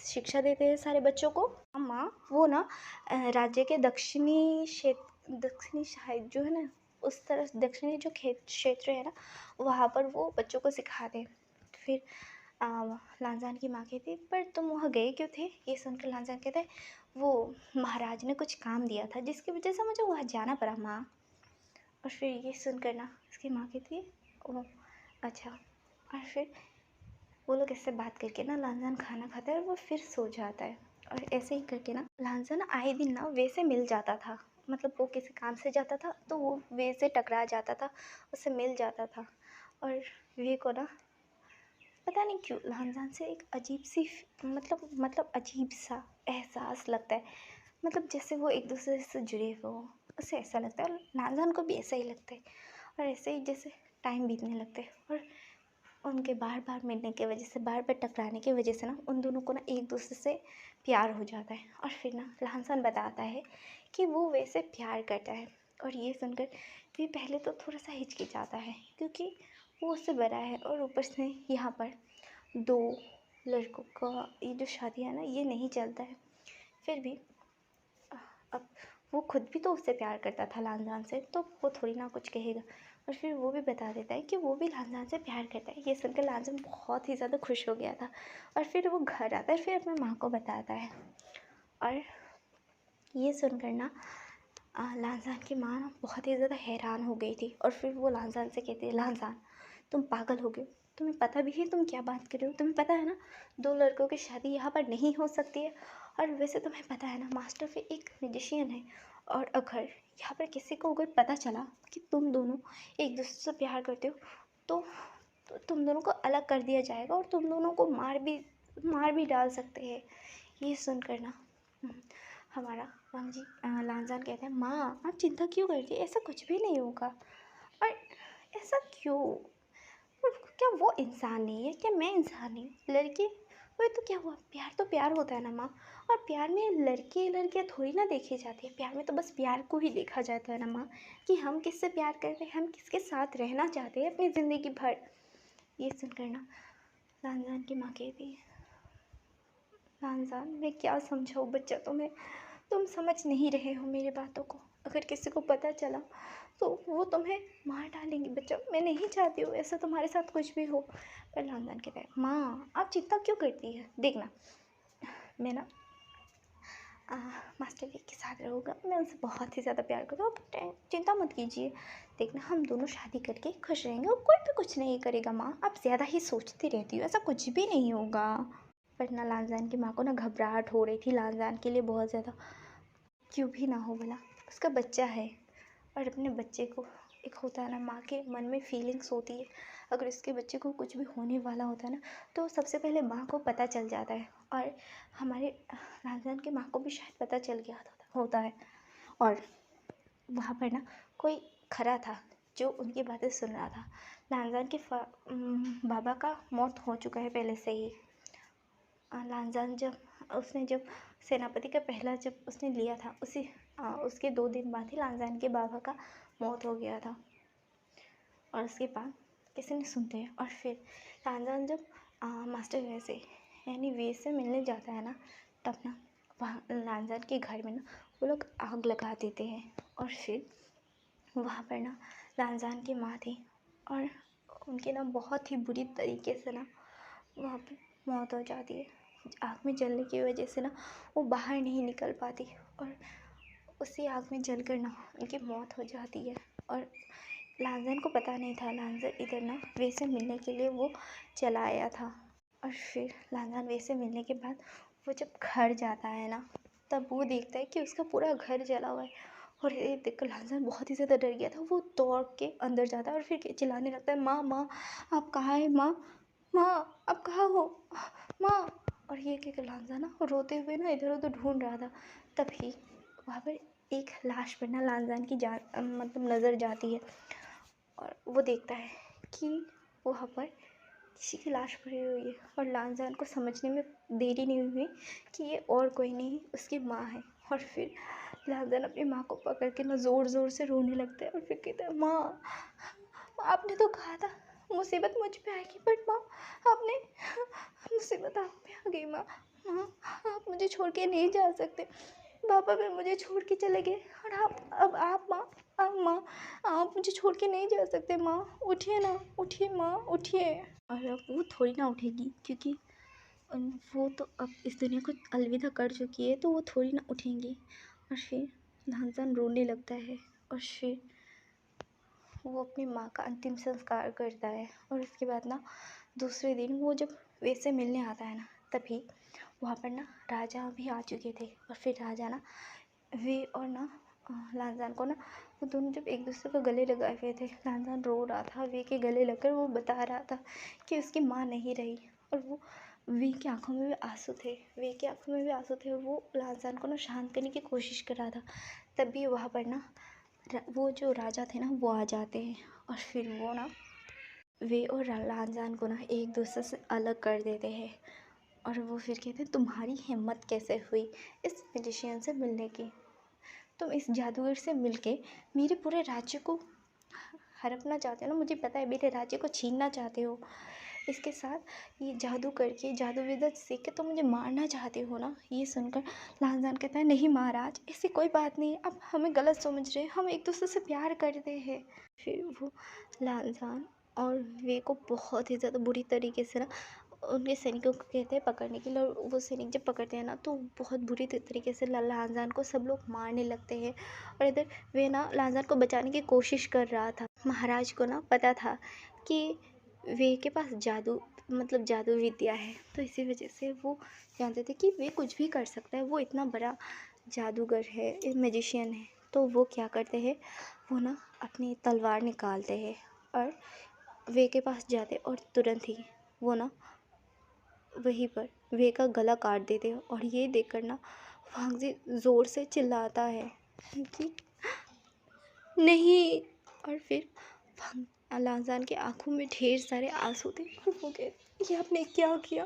शिक्षा देते हैं सारे बच्चों को। माँ वो ना राज्य के दक्षिणी साइड जो है ना उस तरफ दक्षिणी जो क्षेत्र है ना वहाँ पर वो बच्चों को सिखाते हैं। फिर लांजान की माँ कहती पर तुम वहाँ गए क्यों थे। ये सुनकर लांजान कहते हैं वो महाराज ने कुछ काम दिया था जिसकी वजह से मुझे वहाँ जाना पड़ा माँ। और फिर ये सुनकर ना उसकी माँ कहती है ओह अच्छा। और फिर वो लोग इससे बात करके ना लांजान खाना खाता है और वो फिर सो जाता है। और ऐसे ही करके ना लांजान आए दिन ना वे से मिल जाता था, मतलब वो किसी काम से जाता था तो वो वे से टकरा जाता था, उससे मिल जाता था। और वे को ना पता नहीं क्यों लांजान से एक अजीब सी मतलब अजीब सा एहसास लगता है, मतलब जैसे वो एक दूसरे से जुड़े हो उसे ऐसा लगता है। और लांजान को भी ऐसा ही लगता है और ऐसे ही जैसे टाइम बीतने लगता है। और उनके बार बार मिलने की वजह से बार बार टकराने की वजह से ना उन दोनों को ना एक दूसरे से प्यार हो जाता है। और फिर ना लांजान बताता है कि वो वैसे प्यार करता है। और ये सुनकर भी पहले तो थोड़ा सा हिचकिचाता है क्योंकि वो उससे बड़ा है और ऊपर से यहाँ पर दो लड़कों का ये जो शादी है ना ये नहीं चलता है। फिर भी अब वो खुद भी तो उससे प्यार करता था लांजान से, तो वो थोड़ी ना कुछ कहेगा। और फिर वो भी बता देता है कि वो भी लांजान से प्यार करता है। ये सुनकर लांजान बहुत ही ज़्यादा खुश हो गया था। और फिर वो घर आता है, फिर अपनी माँ को बताता है। और ये सुनकर ना लांजान की माँ ना बहुत ही ज़्यादा हैरान हो गई थी। और फिर वो लांजान से कहती है लांजान तुम पागल हो गए, तुम्हें पता भी है तुम क्या बात कर रहे हो, तुम्हें पता है ना दो लड़कों की शादी यहाँ पर नहीं हो सकती है। और वैसे तुम्हें पता है ना मास्टर फिर एक म्यूजिशियन है, और अगर यहाँ पर किसी को अगर पता चला कि तुम दोनों एक दूसरे से प्यार करते हो तो तुम दोनों को अलग कर दिया जाएगा और तुम दोनों को मार भी डाल सकते हैं। ये सुनकर ना हमारा वांगजी लांजान कहते हैं माँ आप चिंता क्यों करती है, ऐसा कुछ भी नहीं होगा। और ऐसा क्यों, क्या वो इंसान नहीं है, क्या मैं इंसान नहीं हूँ, लड़की वही तो क्या हुआ, प्यार तो प्यार होता है ना माँ। और प्यार में लड़के लड़कियाँ थोड़ी ना देखी जाती है, प्यार में तो बस प्यार को ही देखा जाता है ना माँ, कि हम किससे प्यार कर रहे हैं, हम किसके साथ रहना चाहते हैं अपनी ज़िंदगी भर। ये सुनकर ना लांजान की माँ कहती है लांजान मैं क्या समझाऊँ बच्चा तुम्हें, तुम समझ नहीं रहे हो मेरी बातों को, अगर किसी को पता चला तो वो तुम्हें मार डालेंगी बच्चा, मैं नहीं चाहती हूँ ऐसा तुम्हारे साथ कुछ भी हो। पर लांजान कहता है माँ आप चिंता क्यों करती है, देखना मैं ना मास्टर वी के साथ रहूँगा, मैं उनसे बहुत ही ज़्यादा प्यार करता हूँ, आप चिंता मत कीजिए, देखना हम दोनों शादी करके खुश रहेंगे और कोई भी कुछ नहीं करेगा। माँ आप ज़्यादा ही सोचती रहती हो, ऐसा कुछ भी नहीं होगा। पर ना लांजान की माँ को ना घबराहट हो रही थी लांजान के लिए बहुत ज़्यादा, क्यों भी ना हो भला उसका बच्चा है, और अपने बच्चे को, एक होता है ना माँ के मन में फीलिंग्स होती है, अगर उसके बच्चे को कुछ भी होने वाला होता है ना तो सबसे पहले माँ को पता चल जाता है। और हमारे रामजान की माँ को भी शायद पता चल गया होता है। और वहाँ पर ना कोई खड़ा था जो उनकी बातें सुन रहा था। लांजान के बाबा का मौत हो चुका है पहले से ही। लांजान जब सेनापति का पहला जब उसने लिया था उसके 2 दिन बाद ही लांजान के बाबा का मौत हो गया था। और उसके बाद किसी ने सुनते हैं। और फिर लांजान जब मास्टर वैसे यानी वे से मिलने जाता है ना, तब ना वहाँ लांजान के घर में ना वो लोग आग लगा देते हैं। और फिर वहाँ पर ना लांजान की माँ थी और उनके ना बहुत ही बुरी तरीके से ना वहाँ पे मौत हो जाती है। आग में जलने की वजह से ना वो बाहर नहीं निकल पाती और उसी आग में जलकर ना उनकी मौत हो जाती है। और लांजान को पता नहीं था, लांजान इधर ना वे से मिलने के लिए वो चला आया था। और फिर लांजान वे से मिलने के बाद वो जब घर जाता है ना, तब वो देखता है कि उसका पूरा घर जला हुआ है। और ये देखकर लांजान बहुत ही ज़्यादा डर गया था। वो दौड़ के अंदर जाता है और फिर चिल्लाने लगता है, माँ माँ आप कहाँ है, माँ माँ आप कहाँ हो, माँ। और ये कहकर लांजान ना रोते हुए ना इधर उधर ढूंढ रहा था। तभी वहाँ पर एक लाश पर ना लांजान की मतलब नज़र जाती है। और वो देखता है कि वहाँ पर किसी की लाश पड़ी हुई है। और लांजान को समझने में देरी नहीं हुई कि ये और कोई नहीं उसकी माँ है। और फिर लांजान अपनी माँ को पकड़ के ना ज़ोर ज़ोर से रोने लगता है और फिर कहता है, माँ आपने तो कहा था मुसीबत मुझ पे आएगी, बट माँ आपने मुसीबत आप पे आ गई। माँ माँ आप मुझे छोड़ के नहीं जा सकते, पापा भी मुझे छोड़ के चले गए और आप माँ आप मुझे छोड़ के नहीं जा सकते। माँ उठिए ना, उठिए माँ उठिए। और अब वो थोड़ी ना उठेगी क्योंकि वो तो अब इस दुनिया को अलविदा कर चुकी है, तो वो थोड़ी ना उठेंगी। और फिर लांजान रोने लगता है और फिर वो अपनी माँ का अंतिम संस्कार करता है। और उसके बाद ना दूसरे दिन वो जब वैसे मिलने आता है ना, तभी वहाँ पर ना राजा भी आ चुके थे। और फिर राजा ना वे और ना लांजान को ना वो दोनों जब एक दूसरे को गले लगाए हुए थे, लांजान रो रहा था वे के गले लगकर। वो बता रहा था कि उसकी माँ नहीं रही और वो वे की आंखों में भी आंसू थे, और वो लांजान को ना शांत करने की कोशिश कर रहा था। तभी वहाँ पर ना वो जो राजा थे ना वो आ जाते हैं। और फिर वो ना वे और लांजान को ना एक दूसरे से अलग कर देते हैं। और वो फिर कहते हैं, तुम्हारी हिम्मत कैसे हुई इस मैजिशियन से मिलने की, तुम इस जादूगर से मिलके मेरे पूरे राज्य को हड़पना चाहते हो ना, मुझे पता है मेरे राज्य को छीनना चाहते हो। इसके साथ ये जादू करके, जादू विद्या सीख के तुम मुझे मारना चाहते हो ना। ये सुनकर लांजान कहता है, नहीं महाराज ऐसी कोई बात नहीं, आप हमें गलत समझ रहे हैं, हम एक दूसरे से प्यार करते हैं। फिर वो लांजान और वे को बहुत ही ज़्यादा बुरी तरीके से ना उनके सैनिकों को कहते हैं पकड़ने के लिए। और वो सैनिक जब पकड़ते हैं ना तो बहुत बुरी तरीके से लांजान को सब लोग मारने लगते हैं। और इधर वे ना लांजान को बचाने की कोशिश कर रहा था। महाराज को ना पता था कि वे के पास जादू विद्या है, तो इसी वजह से वो जानते थे कि वे कुछ भी कर सकता है, वो इतना बड़ा जादूगर है, मैजिशियन है। तो वो क्या करते हैं, वो ना अपनी तलवार निकालते हैं और वे के पास जाते और तुरंत ही वो ना वहीं पर वे का गला काट देते हैं। और ये देखकर ना वांगजी ज़ोर से चिल्लाता है कि नहीं। और फिर लांजान की आंखों में ढेर सारे आंसू थे। वो कहते, ये आपने क्या किया,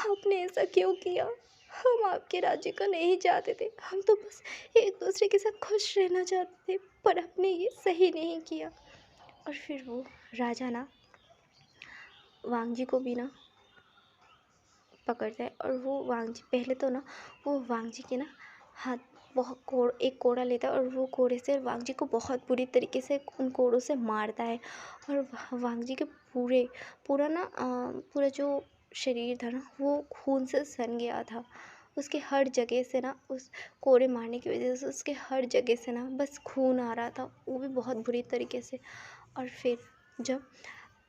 आपने ऐसा क्यों किया, हम आपके राज्य को नहीं चाहते थे, हम तो बस एक दूसरे के साथ खुश रहना चाहते थे, पर आपने ये सही नहीं किया। और फिर वो राजा ना वांगजी को भी ना पकड़ता है। और वो वांगजी पहले तो ना वो वांगजी के ना हाथ एक कोड़ा लेता है और वो कोड़े से वांगजी को बहुत बुरी तरीके से उन कोड़ों से मारता है। और वांगजी के पूरा जो शरीर था ना वो खून से सन गया था। उसके हर जगह से ना उस कोड़े मारने की वजह से उसके हर जगह से ना बस खून आ रहा था, वो भी बहुत बुरी तरीके से। और फिर जब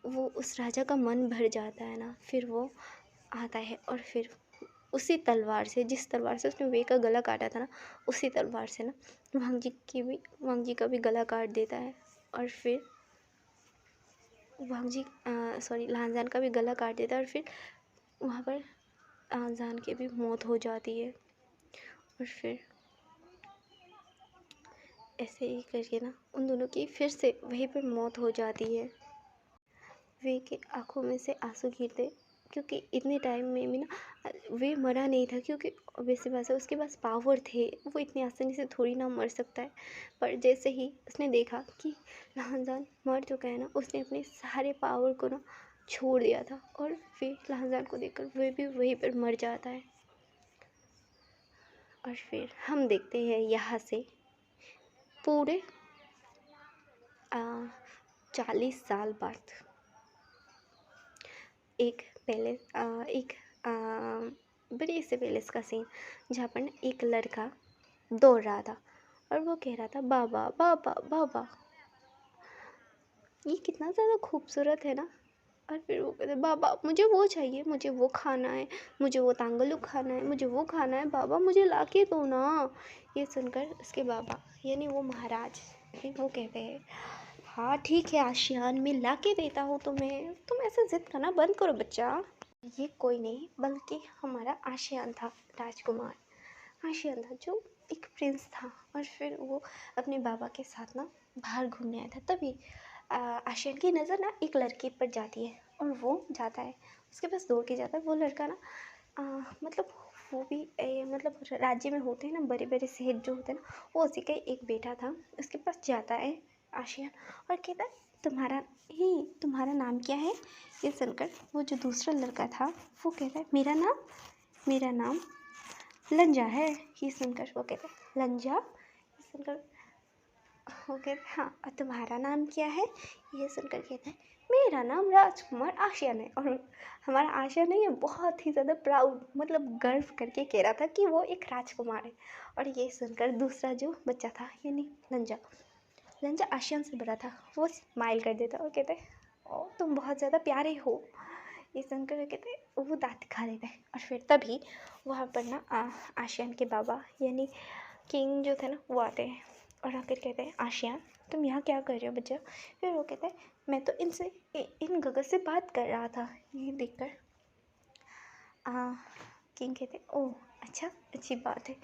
वो उस राजा का मन भर जाता है ना, फिर वो आता है और फिर उसी तलवार से, जिस तलवार से उसने वे का गला काटा था ना, उसी तलवार से ना वांग जी का भी गला काट देता है। और फिर लांजान का भी गला काट देता है। और फिर वहाँ पर जान की भी मौत हो जाती है। और फिर ऐसे ही करके ना उन दोनों की फिर से वहीं पर मौत हो जाती है। वे की आंखों में से आंसू गिरते, क्योंकि इतने टाइम में भी ना वे मरा नहीं था, क्योंकि वैसे बात है उसके पास पावर थे, वो इतनी आसानी से थोड़ी ना मर सकता है। पर जैसे ही उसने देखा कि लाहजान मर चुका है ना, उसने अपने सारे पावर को ना छोड़ दिया था। और फिर लाहजान को देखकर वे भी वहीं पर मर जाता है। और फिर हम देखते हैं यहाँ से पूरे 40 साल बाद एक पैलेस एक बड़े से पैलेस का सीन, जहाँ पर ना एक लड़का दौड़ रहा था और वो कह रहा था बाबा बाबा बाबा। ये कितना ज़्यादा खूबसूरत है ना। और फिर वो कहते बाबा मुझे वो चाहिए, मुझे वो खाना है, मुझे वो तांगलू खाना है, मुझे वो खाना है, बाबा मुझे ला के दो ना। ये सुनकर उसके बाबा यानी वो महाराज वो कहते हैं हाँ ठीक है आशियान, मैं ला के देता हूँ तुम्हें, तुम ऐसे जिद करना बंद करो बच्चा। ये कोई नहीं बल्कि हमारा आशियान था, राजकुमार आशियान था, जो एक प्रिंस था। और फिर वो अपने बाबा के साथ ना बाहर घूमने आया था। तभी आशियान की नज़र ना एक लड़के पर जाती है और वो जाता है उसके पास, दौड़ के जाता है। वो लड़का ना मतलब वो भी मतलब राज्य में होते हैं ना बड़े बड़े सेठ जो होते हैं ना, वो उसी का एक बेटा था। उसके पास जाता है आशियान और कहता है तुम्हारा नाम क्या है। ये सुनकर वो जो दूसरा लड़का था वो कहता है मेरा नाम लंजा है। ये सुनकर वो कहता है लंजा। ये सुनकर वो कहते हाँ और तुम्हारा नाम क्या है। ये सुनकर कहता है मेरा नाम राजकुमार आशियान है। और हमारा आशियान है ये बहुत ही ज़्यादा प्राउड मतलब गर्व करके कह रहा था कि वो एक राजकुमार है। और ये सुनकर दूसरा जो बच्चा था यानी लंजा आशियान से बड़ा था, वो स्माइल कर देता और कहते ओ तुम बहुत ज़्यादा प्यारे हो। ये सुनकर कहते वो दाँत खा देता है। और फिर तभी वहाँ पर ना आशियान के बाबा यानी किंग जो थे ना वो आते हैं और आकर कहते हैं आशियान तुम यहाँ क्या कर रहे हो बच्चा। फिर वो कहता है मैं तो इन गगर से बात कर रहा था। ये देखकर किंग कहते ओह अच्छा अच्छी बात है,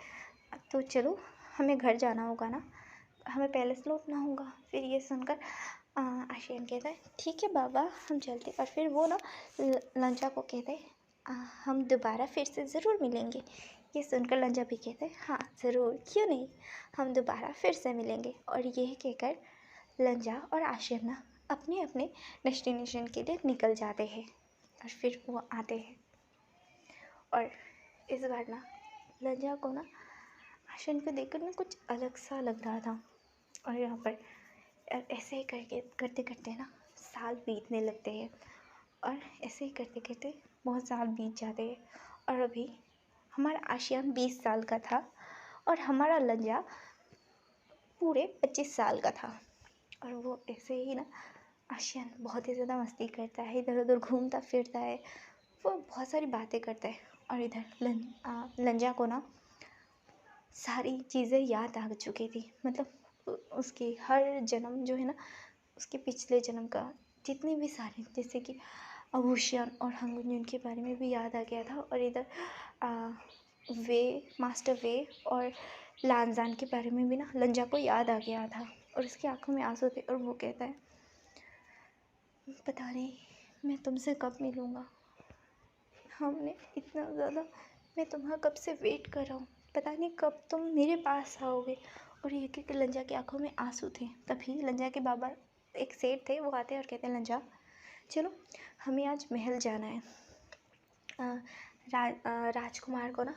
तो चलो हमें घर जाना होगा ना, हमें पैलेस लौटना होगा। फिर ये सुनकर आशियान कहता है ठीक है बाबा हम चलते। और फिर वो ना लंजा को कहते हम दोबारा फिर से ज़रूर मिलेंगे। ये सुनकर लंजा भी कहते हैं हाँ ज़रूर क्यों नहीं, हम दोबारा फिर से मिलेंगे। और यह कहकर लंजा और आशियान ना अपने अपने डेस्टिनेशन के लिए निकल जाते हैं। और फिर वो आते हैं और इस बार ना लंजा को ना आशियान को देखकर ना कुछ अलग सा लग रहा था। और यहाँ पर ऐसे ही करते करते ना साल बीतने लगते हैं। और ऐसे ही करते करते बहुत साल बीत जाते हैं। और अभी हमारा आशियान 20 साल का था और हमारा लंजा पूरे 25 साल का था। और वो ऐसे ही ना आशियान बहुत ही ज़्यादा मस्ती करता है, इधर उधर घूमता फिरता है, वो बहुत सारी बातें करता है। और इधर लंजा को ना सारी चीज़ें याद आ चुकी थी, मतलब उसकी हर जन्म जो है ना उसके पिछले जन्म का जितने भी सारे जैसे कि वुशियान और हंगुंजन के बारे में भी याद आ गया था। और इधर वे मास्टर वे और लानजान के बारे में भी ना लंजा को याद आ गया था। और उसकी आंखों में आंसू थे और वो कहता है पता नहीं मैं तुमसे कब मिलूँगा, हमने इतना ज़्यादा मैं तुम्हारा कब से वेट कर रहा हूँ, पता नहीं कब तुम मेरे पास आओगे। और ये कि लंजा की आंखों में आंसू थे। तभी लंजा के बाबा एक सेठ थे वो आते हैं और कहते हैं लंजा चलो हमें आज महल जाना है। राजकुमार को ना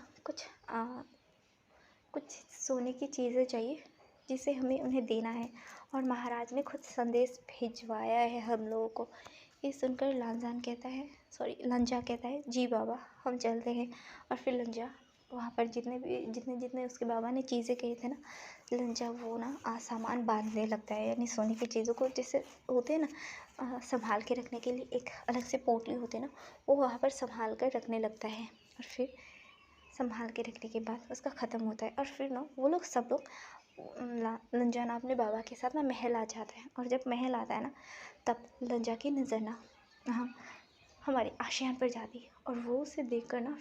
कुछ सोने की चीज़ें चाहिए जिसे हमें उन्हें देना है और महाराज ने खुद संदेश भिजवाया है हम लोगों को। ये सुनकर लंजा कहता है जी बाबा हम चलते हैं। और फिर लंजा वहाँ पर जितने उसके बाबा ने चीज़ें कही थे ना, लंजा वो ना सामान बांधने लगता है यानी सोने की चीज़ों को जैसे होते हैं ना संभाल के रखने के लिए एक अलग से पोटली होती है ना, वो वहाँ पर संभाल कर रखने लगता है। और फिर संभाल के रखने के बाद उसका ख़त्म होता है। और फिर ना वो लोग सब लोग लंजा ना अपने बाबा के साथ ना महल आ जाता है। और जब महल आता है ना, तब लंजा की नज़र ना हम हमारे आशियान पर जाती है। और वो उसे देख कर ना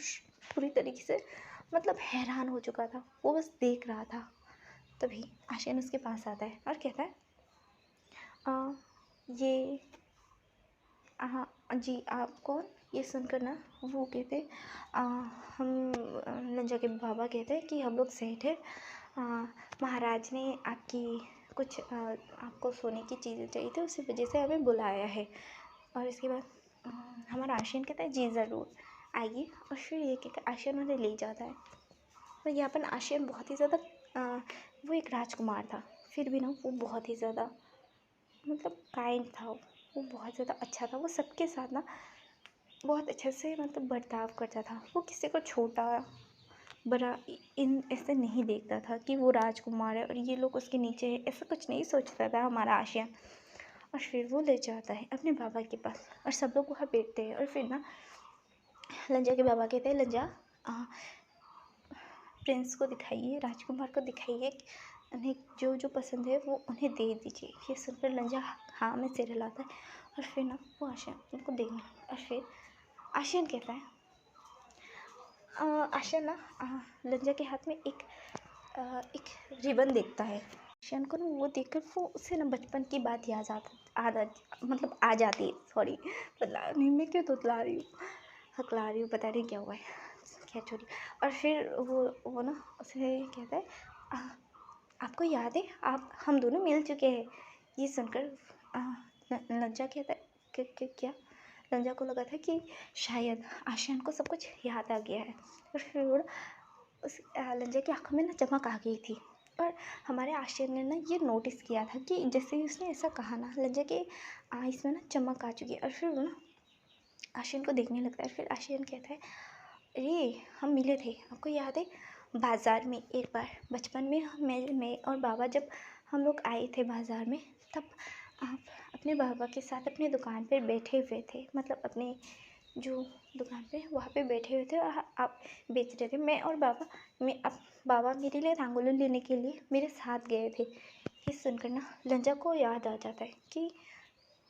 पूरी तरीके से मतलब हैरान हो चुका था, वो बस देख रहा था। तभी आशियान उसके पास आता है और कहता है, आ, ये हाँ जी, आप कौन? ये सुनकर ना वो कहते, हम लंजा के बाबा कहते हैं कि हम लोग सेठ है, महाराज ने आपकी कुछ आपको सोने की चीज़ें चाहिए थी, उसी वजह से हमें बुलाया है। और इसके बाद हमारा आशियान कहता है जी ज़रूर आइए। और फिर ये कहकर आशियान उन्हें ले जाता है। तो यहाँ पर आशियान बहुत ही ज़्यादा वो एक राजकुमार था, फिर भी ना वो बहुत ही ज़्यादा मतलब काइंड था, वो बहुत ज़्यादा अच्छा था। वो सबके साथ ना बहुत अच्छे से मतलब बर्ताव करता था। वो किसी को छोटा बड़ा इन ऐसे नहीं देखता था कि वो राजकुमार है और ये लोग उसके नीचे है, ऐसा कुछ नहीं सोचता था हमारा आशियान। और फिर वो ले जाता है अपने बाबा के पास और सब लोग वहाँ बैठते हैं। और फिर ना लंजा के बाबा कहते हैं, लंजा प्रिंस को दिखाइए, राजकुमार को दिखाइए, उन्हें जो जो पसंद है वो उन्हें दे दीजिए। ये सुनकर लंजा हाँ में सिर हिलाता है। और फिर ना वो आशियान उनको देखने, और फिर आशियान कहता है, आशियान ना लंजा के हाथ में एक रिबन देखता है। आशियान को ना वो देखकर वो उसे ना बचपन की बात मतलब आ जाती है। सॉरी, बता नहीं, मैं क्यों तुतला रही हूँ, हकला रही हूँ, पता नहीं क्या हुआ है, क्या छोड़ी। और फिर वो ना उसे कहता है, आपको याद है आप हम दोनों मिल चुके हैं। ये सुनकर लंजा कहता है क्या? लंजा को लगा था कि शायद आशियान को सब कुछ याद आ गया है। और फिर वो उस लंजा की आँखों में ना चमक आ गई थी। और हमारे आशियान ने ना ये नोटिस किया था कि जैसे ही उसने ऐसा कहा ना, लंजा के आइस में ना चमक आ चुकी है। और फिर वो ना आशियान को देखने लगता है। फिर आशियान कहता है, अरे हम मिले थे, आपको याद है बाज़ार में एक बार बचपन में मैं और बाबा जब हम लोग आए थे बाज़ार में, तब आप अपने बाबा के साथ अपनी दुकान पर बैठे हुए थे, मतलब अपने जो दुकान पे वहाँ पे बैठे हुए थे और आप बेच रहे थे। मैं और बाबा बाबा मेरे लिए रंगोली लेने के लिए मेरे साथ गए थे। ये सुनकर ना लंजा को याद आ जाता है कि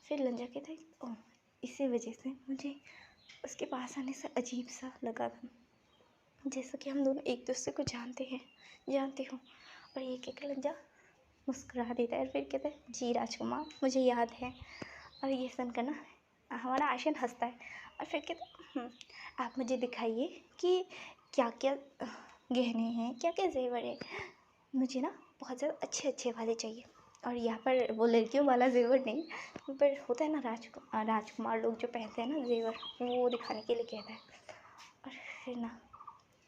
फिर लंजा कहता है, ओह इसी वजह से मुझे उसके पास आने से अजीब सा लगा था, जैसा कि हम दोनों एक दूसरे को जानते हो। और ये कहकर लंजा मुस्कुरा देता है और फिर कहता है, जी राजकुमार मुझे याद है। और ये सुनकर ना हमारा आशियान हंसता है और फिर कहता है, आप मुझे दिखाइए कि क्या क्या गहने हैं, क्या क्या जेवर है, मुझे ना बहुत ज़्यादा अच्छे अच्छे वाले चाहिए। और यहाँ पर वो लड़कियों वाला जेवर नहीं, पर होता है ना राजकुमार लोग जो पहनते हैं ना जेवर, वो दिखाने के लिए कहता है। और फिर ना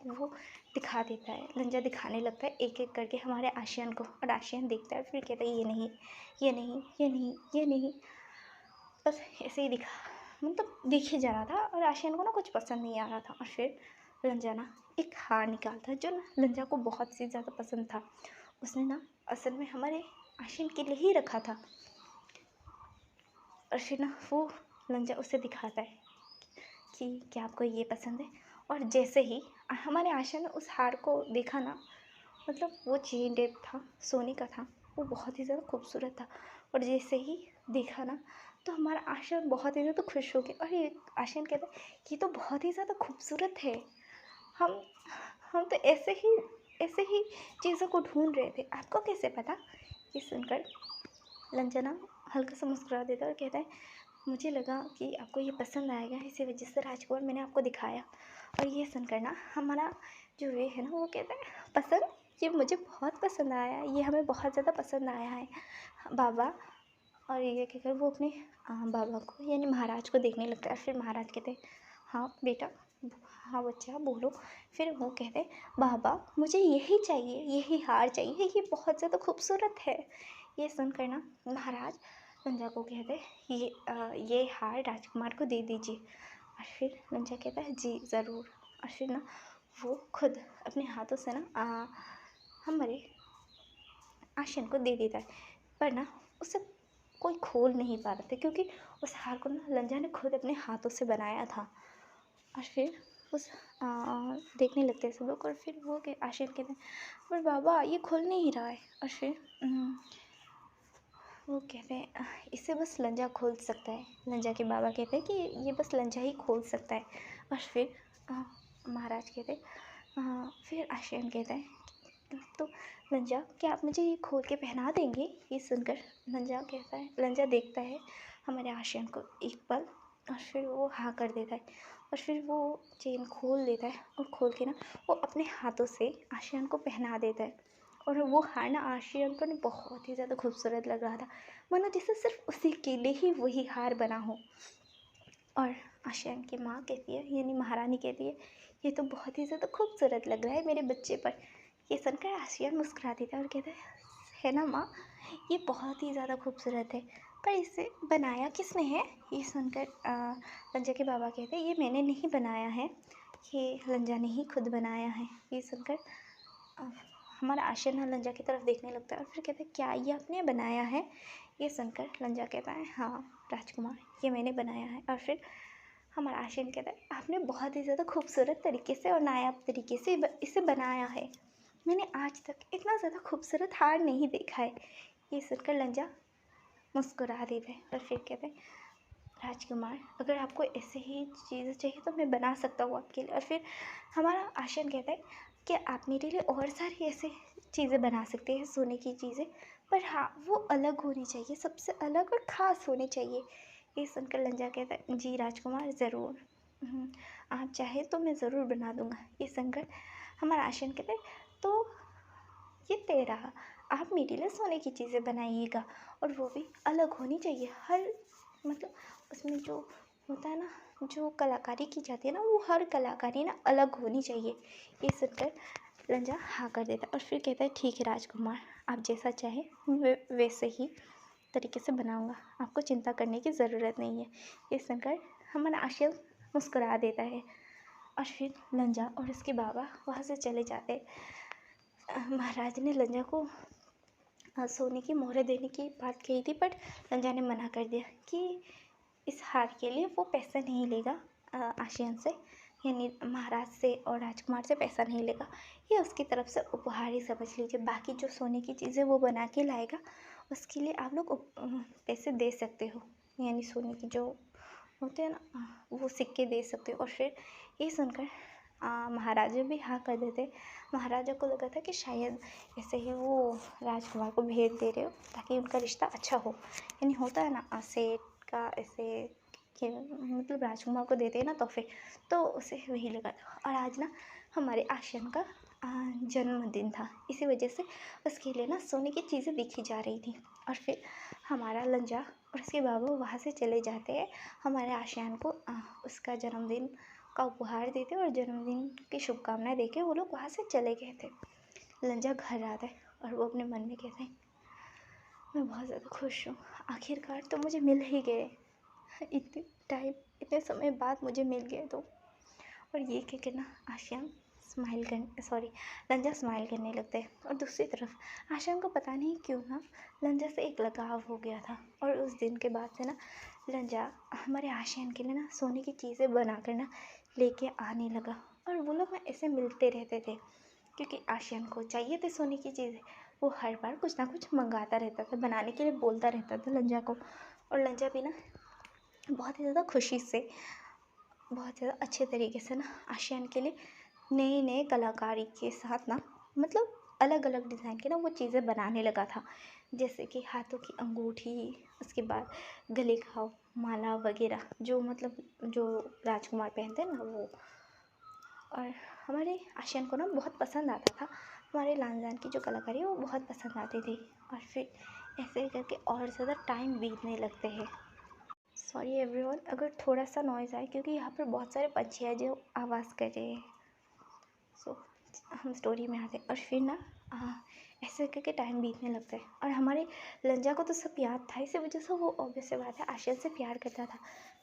वो दिखा देता है, लंजा दिखाने लगता है एक एक करके हमारे आशियान को। और आशियान देखता है फिर कहता है, ये नहीं, ये नहीं, ये नहीं, ये नहीं, बस ऐसे ही मतलब दिखे जा रहा था। और आशियान को ना कुछ पसंद नहीं आ रहा था। और फिर लंजा ना एक हार निकालता है जो ना लंजा को बहुत ही ज़्यादा पसंद था। उसने ना असल में हमारे आशियान के लिए ही रखा था। और फिर ना वो लंजा उसे दिखाता है कि क्या आपको ये पसंद है। और जैसे ही हमारे आशियान ने उस हार को देखा ना, मतलब वो चेन टाइप था, सोने का था, वो बहुत ही ज़्यादा खूबसूरत था। और जैसे ही देखा ना, तो हमारा आशियान बहुत ही ज़्यादा खुश हो गया। और ये आशियान कहता है, ये तो बहुत ही ज़्यादा खूबसूरत है, हम हम तो ऐसे ही चीज़ों को ढूंढ रहे थे, आपको कैसे पता? ये सुनकर लंजना हल्का सा मुस्कुरा देता है और कहता है, मुझे लगा कि आपको ये पसंद आएगा, इसी वजह से राजकुमार मैंने आपको दिखाया। और ये सुनकर ना हमारा जो वे है ना, वो कहता है, पसंद, ये मुझे बहुत पसंद आया, ये हमें बहुत ज़्यादा पसंद आया है बाबा। और ये कहकर वो अपने बाबा को यानी महाराज को देखने लगता है। फिर महाराज कहते हैं, हाँ बेटा, हाँ बच्चा बोलो। फिर वो कहते हैं, बाबा मुझे यही चाहिए, यही हार चाहिए, ये बहुत ज़्यादा खूबसूरत है। ये सुनकर ना महाराज लंजा को कहते हैं, ये हार राजकुमार को दे दीजिए। और फिर लंजा कहता है, जी ज़रूर। और फिर ना वो खुद अपने हाथों से ना हमारे आशियान को दे देता है। पर ना उसे कोई खोल नहीं पा रहा था, क्योंकि उस हार को ना लंजा ने खुद अपने हाथों से बनाया था। और फिर उस देखने लगते हैं सब लोग। और फिर वो आशियान कहते हैं पर बाबा ये खुल नहीं रहा है। और फिर वो कहते हैं इसे बस लंजा खोल सकता है। लंजा के बाबा कहते हैं कि ये बस लंजा ही खोल सकता है। और फिर महाराज कहते हैं फिर आशियान कहता है तो लंजा क्या आप मुझे ये खोल के पहना देंगे। ये सुनकर लंजा कहता है, लंजा देखता है हमारे आशियान को एक पल और फिर वो हाँ कर देता है। और फिर वो चेन खोल देता है और खोल के ना वो अपने हाथों से आशियान को पहना देता है। और वो हार ना आशियान पर ना बहुत ही ज़्यादा खूबसूरत लग रहा था, मानो जैसे सिर्फ उसी के लिए ही वही हार बना हो। और आशियान की माँ कहती है, यानी महारानी कहती है, ये तो बहुत ही ज़्यादा खूबसूरत लग रहा है मेरे बच्चे पर। ये सुनकर आशियान मुस्कुरा देता है और कहता है ना माँ, ये बहुत ही ज़्यादा खूबसूरत है, पर इसे बनाया किसने है। ये सुनकर लंजा के बाबा कहते हैं ये मैंने नहीं बनाया है, ये लंजा ने ही खुद बनाया है। ये सुनकर हमारा आशियान लंजा की तरफ देखने लगता है और फिर कहता है क्या ये आपने बनाया है। ये सुनकर लंजा कहता है हाँ राजकुमार, ये मैंने बनाया है। और फिर हमारा आशियान कहता है आपने बहुत ही ज़्यादा खूबसूरत तरीके से और नायाब तरीके से इसे बनाया है, मैंने आज तक इतना ज़्यादा खूबसूरत हार नहीं देखा है। ये सुनकर लंजा मुस्कुरा देता है और फिर कहते हैं राजकुमार अगर आपको ऐसे ही चीज़ें चाहिए तो मैं बना सकता हूँ आपके लिए। और फिर हमारा आशियान कहता है कि आप मेरे लिए और सारी ऐसे चीज़ें बना सकते हैं, सोने की चीज़ें, पर हाँ वो अलग होनी चाहिए, सबसे अलग और ख़ास होनी चाहिए। ये सुनकर लंजा कहता है जी राजकुमार ज़रूर, आप चाहे तो मैं ज़रूर बना दूँगा। ये सुनकर हमारा आशियान कहता है तो ये तेरा, आप मेरे लिए सोने की चीज़ें बनाइएगा और वो भी अलग होनी चाहिए। हर मतलब उसमें जो होता है ना, जो कलाकारी की जाती है ना, वो हर कलाकारी ना अलग होनी चाहिए। ये सुनकर लंजा हाँ कर देता है और फिर कहता है ठीक है राजकुमार, आप जैसा चाहें वैसे ही तरीके से बनाऊंगा, आपको चिंता करने की ज़रूरत नहीं है। ये सुनकर हमारा आशियान मुस्कुरा देता है और फिर लंजा और उसके बाबा वहाँ से चले जाते हैं। महाराज ने लंजा को सोने की मोहरें देने की बात कही थी, बट लंजा ने मना कर दिया कि इस हार के लिए वो पैसा नहीं लेगा आशियान से, यानी महाराज से और राजकुमार से पैसा नहीं लेगा, ये उसकी तरफ से उपहार ही समझ लीजिए। बाकी जो सोने की चीज़ें वो बना के लाएगा उसके लिए आप लोग पैसे दे सकते हो, यानी सोने की जो होते हैं ना वो सिक्के दे सकते हो। और फिर ये सुनकर महाराजा भी हाँ कर देते। महाराजा को लगा था कि शायद ऐसे ही वो राजकुमार को भेज दे रहे हो ताकि उनका रिश्ता अच्छा हो, यानी होता है ना सेठ का ऐसे कि मतलब राजकुमार को देते हैं ना तोहफे, तो उसे वही लगा था। और आज ना हमारे आशियान का जन्मदिन था, इसी वजह से उसके लिए ना सोने की चीज़ें दिखी जा रही थी। और फिर हमारा लंजा और उसके बाबू वहाँ से चले जाते हैं हमारे आशियान को उसका जन्मदिन का उपहार देते और जन्मदिन की शुभकामनाएं देके वो लोग वहाँ से चले गए थे। लंजा घर आता है और वो अपने मन में कहते हैं मैं बहुत ज़्यादा खुश हूँ, आखिरकार तो मुझे मिल ही गए, इतने टाइम इतने समय बाद मुझे मिल गए तो। और ये कह के ना आशियान लंजा स्माइल करने लगता है। और दूसरी तरफ आशियान को पता नहीं क्यों ना लंजा से एक लगाव हो गया था। और उस दिन के बाद से ना लंजा हमारे आशियान के लिए ना सोने की चीज़ें बना कर ना लेके आने लगा। और वो लोग ना ऐसे मिलते रहते थे क्योंकि आशियान को चाहिए थे सोने की चीज़ें, वो हर बार कुछ ना कुछ मंगाता रहता था, बनाने के लिए बोलता रहता था लंजा को। और लंजा भी ना बहुत ही ज़्यादा खुशी से, बहुत ज़्यादा अच्छे तरीके से ना आशियान के लिए नए नए कलाकारी के साथ ना मतलब अलग अलग डिज़ाइन के ना वो चीज़ें बनाने लगा था, जैसे कि हाथों की अंगूठी, उसके बाद गले का माला वगैरह, जो मतलब जो राजकुमार पहनते हैं ना वो। और हमारे आशियान को ना बहुत पसंद आता था, हमारे लानजान की जो कलाकारी है वो बहुत पसंद आती थी। और फिर ऐसे करके और ज़्यादा टाइम बीतने लगते हैं। सॉरी एवरीवन अगर थोड़ा सा नॉइज़ आए, क्योंकि यहाँ पर बहुत सारे पंछी हैं जो आवाज़ कर रहे हैं। सो हम स्टोरी में आते हैं। और फिर ना ऐसे करके टाइम बीतने लगता है और हमारे लंजा को तो सब याद था, इसी वजह से वो ऑब्वियस सी बात है आशियान से प्यार करता था।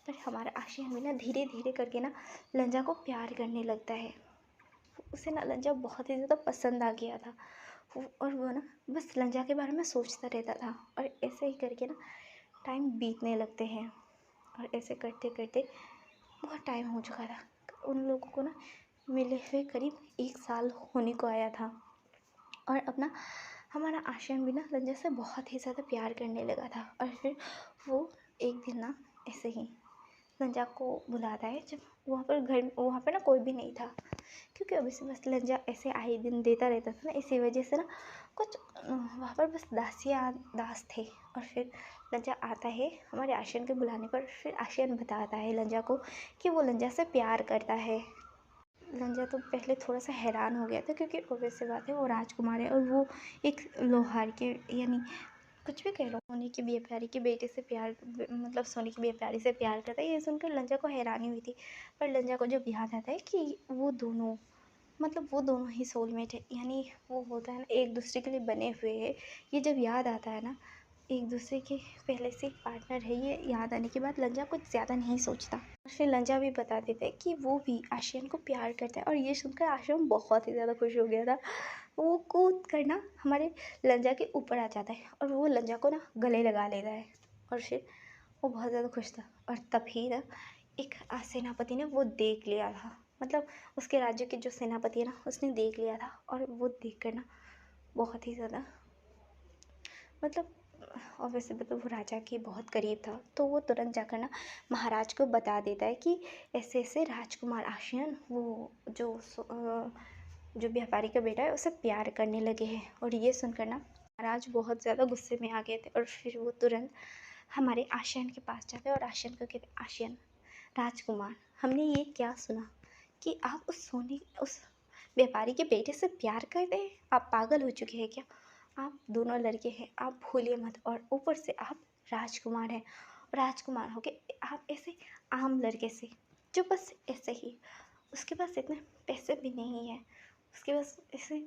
पर हमारा आशियान भी ना धीरे धीरे करके ना लंजा को प्यार करने लगता है। उसे ना लंजा बहुत ही ज़्यादा पसंद आ गया था और वो ना बस लंजा के बारे में सोचता रहता था। और ऐसे ही करके ना टाइम बीतने लगते हैं और ऐसे करते करते बहुत टाइम हो चुका था। उन लोगों को ना मिले हुए करीब 1 साल होने को आया था। और अपना हमारा आशियान भी ना लंजा से बहुत ही ज़्यादा प्यार करने लगा था। और फिर वो एक दिन ना ऐसे ही लंजा को बुलाता है, जब वहाँ पर ना कोई भी नहीं था, क्योंकि अभी से बस लंजा ऐसे आए दिन देता रहता था ना, इसी वजह से ना कुछ वहाँ पर बस दास थे। और फिर लंजा आता है हमारे आशियान के बुलाने पर। फिर आशियान बताता है लंजा को कि वो लंजा से प्यार करता है। लंजा तो पहले थोड़ा सा हैरान हो गया था, क्योंकि ऑब्वियस सी बात है वो राजकुमार है और वो एक लोहार के यानी कुछ भी कह लो, सोने की व्यापारी के बेटे से प्यार, मतलब सोने की व्यापारी से प्यार करता है। ये सुनकर लंजा को हैरानी हुई थी। पर लंजा को जब याद आता है कि वो दोनों ही सोलमेट है, यानी वो होता है ना एक दूसरे के लिए बने हुए हैं, ये जब याद आता है ना एक दूसरे के पहले से पार्टनर है, ये याद आने के बाद लंजा कुछ ज़्यादा नहीं सोचता। फिर लंजा भी बता देता है कि वो भी आशियान को प्यार करता है। और ये सुनकर आशियान बहुत ही ज़्यादा खुश हो गया था। वो कूद कर ना हमारे लंजा के ऊपर आ जाता है और वो लंजा को ना गले लगा लेता है। और फिर वो बहुत ज़्यादा खुश था। और तभी ना एक सेनापति ने वो देख लिया था, मतलब उसके राज्य के जो सेनापति है ना उसने देख लिया था। और वो देख कर ना बहुत ही ज़्यादा, मतलब ऑब्वियसली मतलब वो राजा के बहुत करीब था, तो वो तुरंत जाकर ना महाराज को बता देता है कि ऐसे ऐसे राजकुमार आशियान वो जो व्यापारी का बेटा है उसे प्यार करने लगे हैं। और ये सुनकर ना महाराज बहुत ज़्यादा गुस्से में आ गए थे। और फिर वो तुरंत हमारे आशियान के पास जाते हैं और आशियान को कहते, आशियान राजकुमार, हमने ये क्या सुना कि आप उस व्यापारी के बेटे से प्यार करते हैं? आप पागल हो चुके हैं क्या? आप दोनों लड़के हैं, आप भूलिए मत। और ऊपर से आप राजकुमार हैं, राजकुमार हो के आप ऐसे आम लड़के से जो बस ऐसे ही, उसके पास इतने पैसे भी नहीं है, उसके पास ऐसे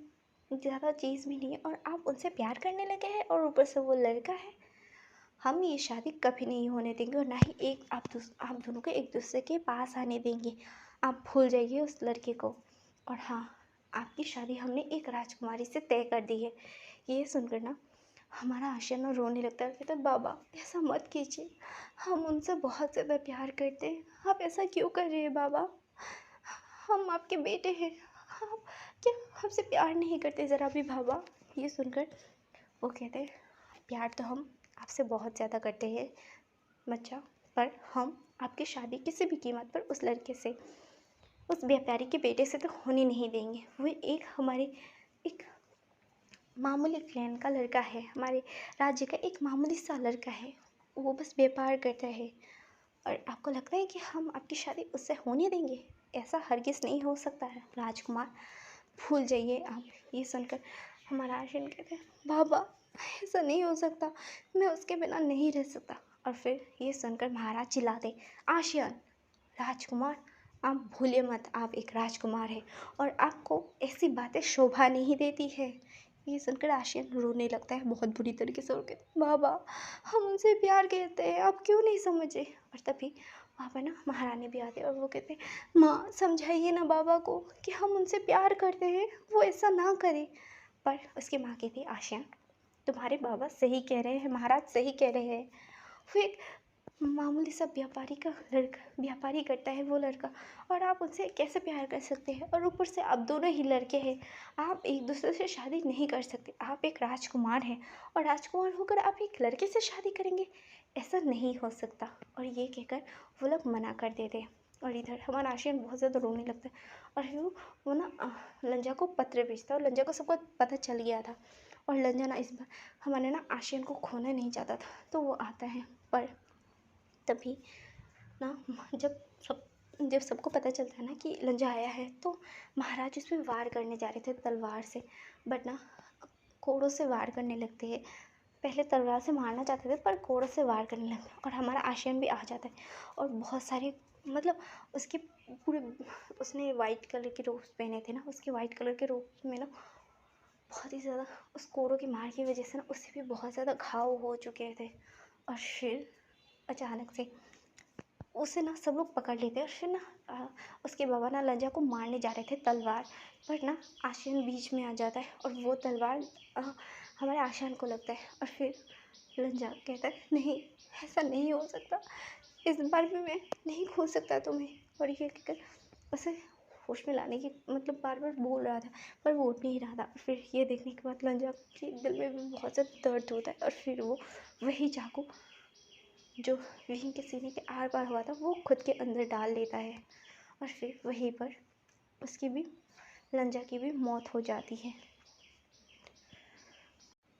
ज़्यादा चीज़ भी नहीं है, और आप उनसे प्यार करने लगे हैं, और ऊपर से वो लड़का है। हम ये शादी कभी नहीं होने देंगे, और ना ही आप दोनों को एक दूसरे के पास आने देंगे। आप भूल जाइए उस लड़के को। और हाँ, आपकी शादी हमने एक राजकुमारी से तय कर दी है। ये सुनकर ना हमारा आशियान ना रोने लगता है, कहता है बाबा ऐसा मत कीजिए, हम उनसे बहुत ज़्यादा प्यार करते हैं, आप ऐसा क्यों कर रहे हैं बाबा? हम आपके बेटे हैं, आप क्या हमसे प्यार नहीं करते ज़रा भी बाबा? ये सुनकर वो कहते हैं, प्यार तो हम आपसे बहुत ज़्यादा करते हैं बच्चा, पर हम आपकी शादी किसी भी कीमत पर उस लड़के से, उस व्यापारी के बेटे से तो होने नहीं देंगे। वो एक मामूली क्लैन का लड़का है, हमारे राज्य का एक मामूली सा लड़का है, वो बस व्यापार करता है। और आपको लगता है कि हम आपकी शादी उससे होने देंगे? ऐसा हरगिज़ नहीं हो सकता है राजकुमार, भूल जाइए आप। ये सुनकर हमारा आशियान कहते हैं, बाबा ऐसा नहीं हो सकता, मैं उसके बिना नहीं रह सकता। और फिर ये सुनकर महाराज चिल्लाते, आशियान राजकुमार, आप भूलिए मत, आप एक राजकुमार हैं और आपको ऐसी बातें शोभा नहीं देती है। ये सुनकर आशियान रोने लगता है बहुत बुरी तरीके से, और कहते, बाबा हम उनसे प्यार करते हैं, आप क्यों नहीं समझे? और तभी वहाँ पर ना महारानी भी आते हैं और वो कहते, माँ समझाइए ना बाबा को कि हम उनसे प्यार करते हैं, वो ऐसा ना करे। पर उसकी माँ कहती, आशियान तुम्हारे बाबा सही कह रहे हैं, महाराज सही कह रहे हैं। वो एक मामूली सा व्यापारी करता है वो लड़का, और आप उनसे कैसे प्यार कर सकते हैं? और ऊपर से आप दोनों ही लड़के हैं, आप एक दूसरे से शादी नहीं कर सकते। आप एक राजकुमार हैं और राजकुमार होकर आप एक लड़के से शादी करेंगे? ऐसा नहीं हो सकता। और ये कहकर वो लोग मना कर देते हैं। और इधर हमारा आशियान बहुत ज़्यादा रोने लगता है। और वो ना लंजा को पत्र भेजता है, और लंजा को सब कुछ पता चल गया था। और लंजा ना इस बार हमारे ना आशियान को खोना नहीं चाहता था, तो वो आता है। पर तभी ना जब सबको पता चलता है ना कि लंजा आया है, तो महाराज उस पर वार करने जा रहे थे तलवार से, बट ना कोड़ों से वार करने लगते हैं। पहले तलवार से मारना चाहते थे, पर कोड़ों से वार करने लगते हैं। और हमारा आशियान भी आ जाता है, और बहुत सारे मतलब उसके पूरे उसने वाइट कलर के रोब पहने थे ना, उसके वाइट कलर के रोब में ना बहुत ही ज़्यादा उस कोड़ों की मार की वजह से ना उसे भी बहुत ज़्यादा घाव हो चुके थे। और फिर अचानक से उसे ना सब लोग पकड़ लेते हैं। और फिर ना उसके बाबा ना लंजा को मारने जा रहे थे तलवार, पर ना आशियान बीच में आ जाता है, और वो तलवार हमारे आशियान को लगता है। और फिर लंजा कहता है, नहीं ऐसा नहीं हो सकता, इस बार भी मैं नहीं खो सकता तुम्हें। और ये कहकर उसे होश में लाने की मतलब बार बार बोल रहा था, पर वो उठ नहीं रहा था। फिर ये देखने के बाद लंजा के दिल में भी बहुत ज़्यादा दर्द होता है, और फिर वो वही चाकू जो विहीं के सीने के आर पार हुआ था वो खुद के अंदर डाल लेता है, और फिर वहीं पर उसकी भी, लंजा की भी मौत हो जाती है।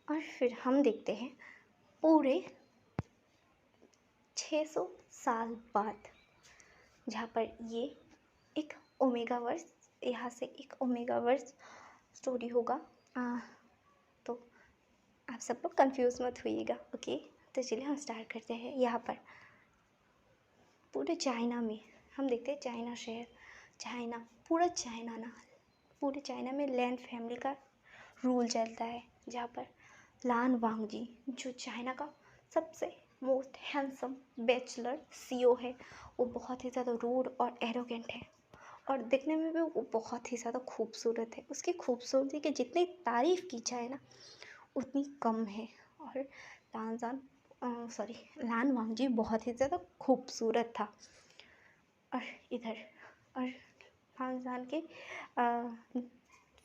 और फिर हम देखते हैं पूरे 600 साल बाद, जहाँ पर ये एक ओमेगा वर्स, यहाँ से एक ओमेगा वर्स स्टोरी होगा। तो आप सब लोग कंफ्यूज मत होइएगा, ओके। तो चलिए हम स्टार्ट करते हैं। यहाँ पर पूरे चाइना में हम देखते हैं, चाइना शहर, चाइना, पूरा चाइना ना, पूरे चाइना में लैन फैमिली का रूल चलता है, जहाँ पर लान वांगजी, जो चाइना का सबसे मोस्ट हैंडसम बैचलर सीईओ है, वो बहुत ही ज़्यादा रूड और एरोगेंट है, और दिखने में भी वो बहुत ही ज़्यादा खूबसूरत है। उसकी खूबसूरती की जितनी तारीफ़ की जाए ना उतनी कम है। और लान वांगजी बहुत ही ज़्यादा खूबसूरत था। और इधर, और लानजान के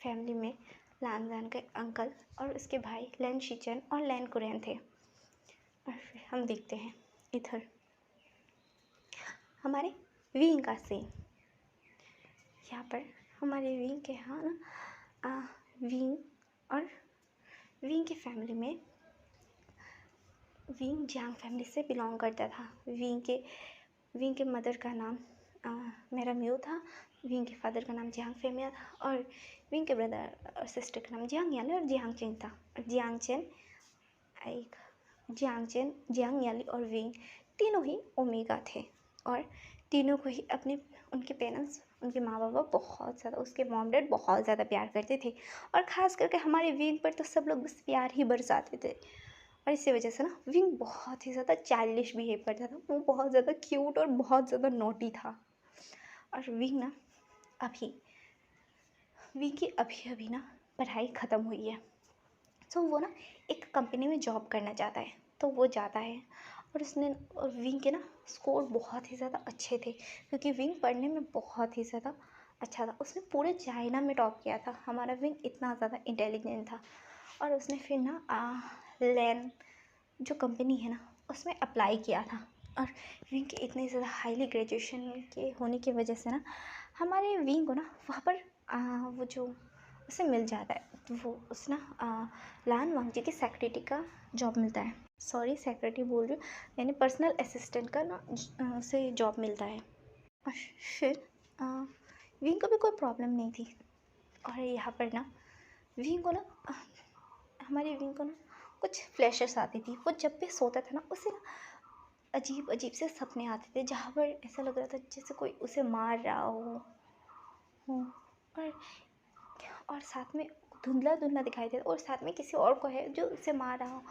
फैमिली में लानजान के अंकल और उसके भाई लैन शीचन और लैन कुरैन थे। और फिर हम देखते हैं इधर हमारे विंग का सीन। यहाँ पर हमारे विंग के यहाँ ना विंग और विंग की फैमिली में, विंग जियांग फैमिली से बिलोंग करता था। विंग के मदर का नाम मेरा म्यू था, विंग के फादर का नाम जियांग फेमिया था, और विंग के ब्रदर और सिस्टर का नाम जियांग याली और जियांग चेन था। और जियांग याली और विंग तीनों ही ओमेगा थे, और तीनों को ही उनके पेरेंट्स, उनके माँ बाबा बहुत ज़्यादा, उसके मॉम डैड बहुत ज़्यादा प्यार करते थे। और ख़ास करके हमारे विंग पर तो सब लोग बस प्यार ही बरसाते थे। और इसी वजह से ना विंग बहुत ही ज़्यादा चाइल्डिश बिहेव करता था, वो बहुत ज़्यादा क्यूट और बहुत ज़्यादा नॉटी था। और विंग की अभी अभी ना पढ़ाई ख़त्म हुई है, तो वो ना एक कंपनी में जॉब करना चाहता है। तो वो जाता है, और विंग के ना स्कोर बहुत ही ज़्यादा अच्छे थे, क्योंकि विंग पढ़ने में बहुत ही ज़्यादा अच्छा था। उसने पूरे चाइना में टॉप किया था। हमारा विंग इतना ज़्यादा इंटेलिजेंट था। और उसने फिर ना लैन जो कंपनी है ना उसमें अप्लाई किया था। और विंग के इतने ज़्यादा हाईली ग्रेजुएशन के होने की वजह से ना हमारे विंग को ना वहाँ पर वो जो उसे मिल जाता है, तो वो उस ना लान वांगजी की सेक्रेटरी का जॉब मिलता है। सॉरी, सेक्रेटरी बोल रही हूँ, यानी पर्सनल असिस्टेंट का ना उसे जॉब मिलता है। और फिर विंग को भी कोई प्रॉब्लम नहीं थी। और यहाँ पर ना विंग को ना हमारे विंग को ना कुछ फ्लैशेस आती थी। वो जब भी सोता था ना उसे ना अजीब अजीब से सपने आते थे, जहाँ पर ऐसा लग रहा था जैसे कोई उसे मार रहा हो। और साथ में धुंधला धुंधला दिखाई देता, और साथ में किसी और को है जो उसे मार रहा हो।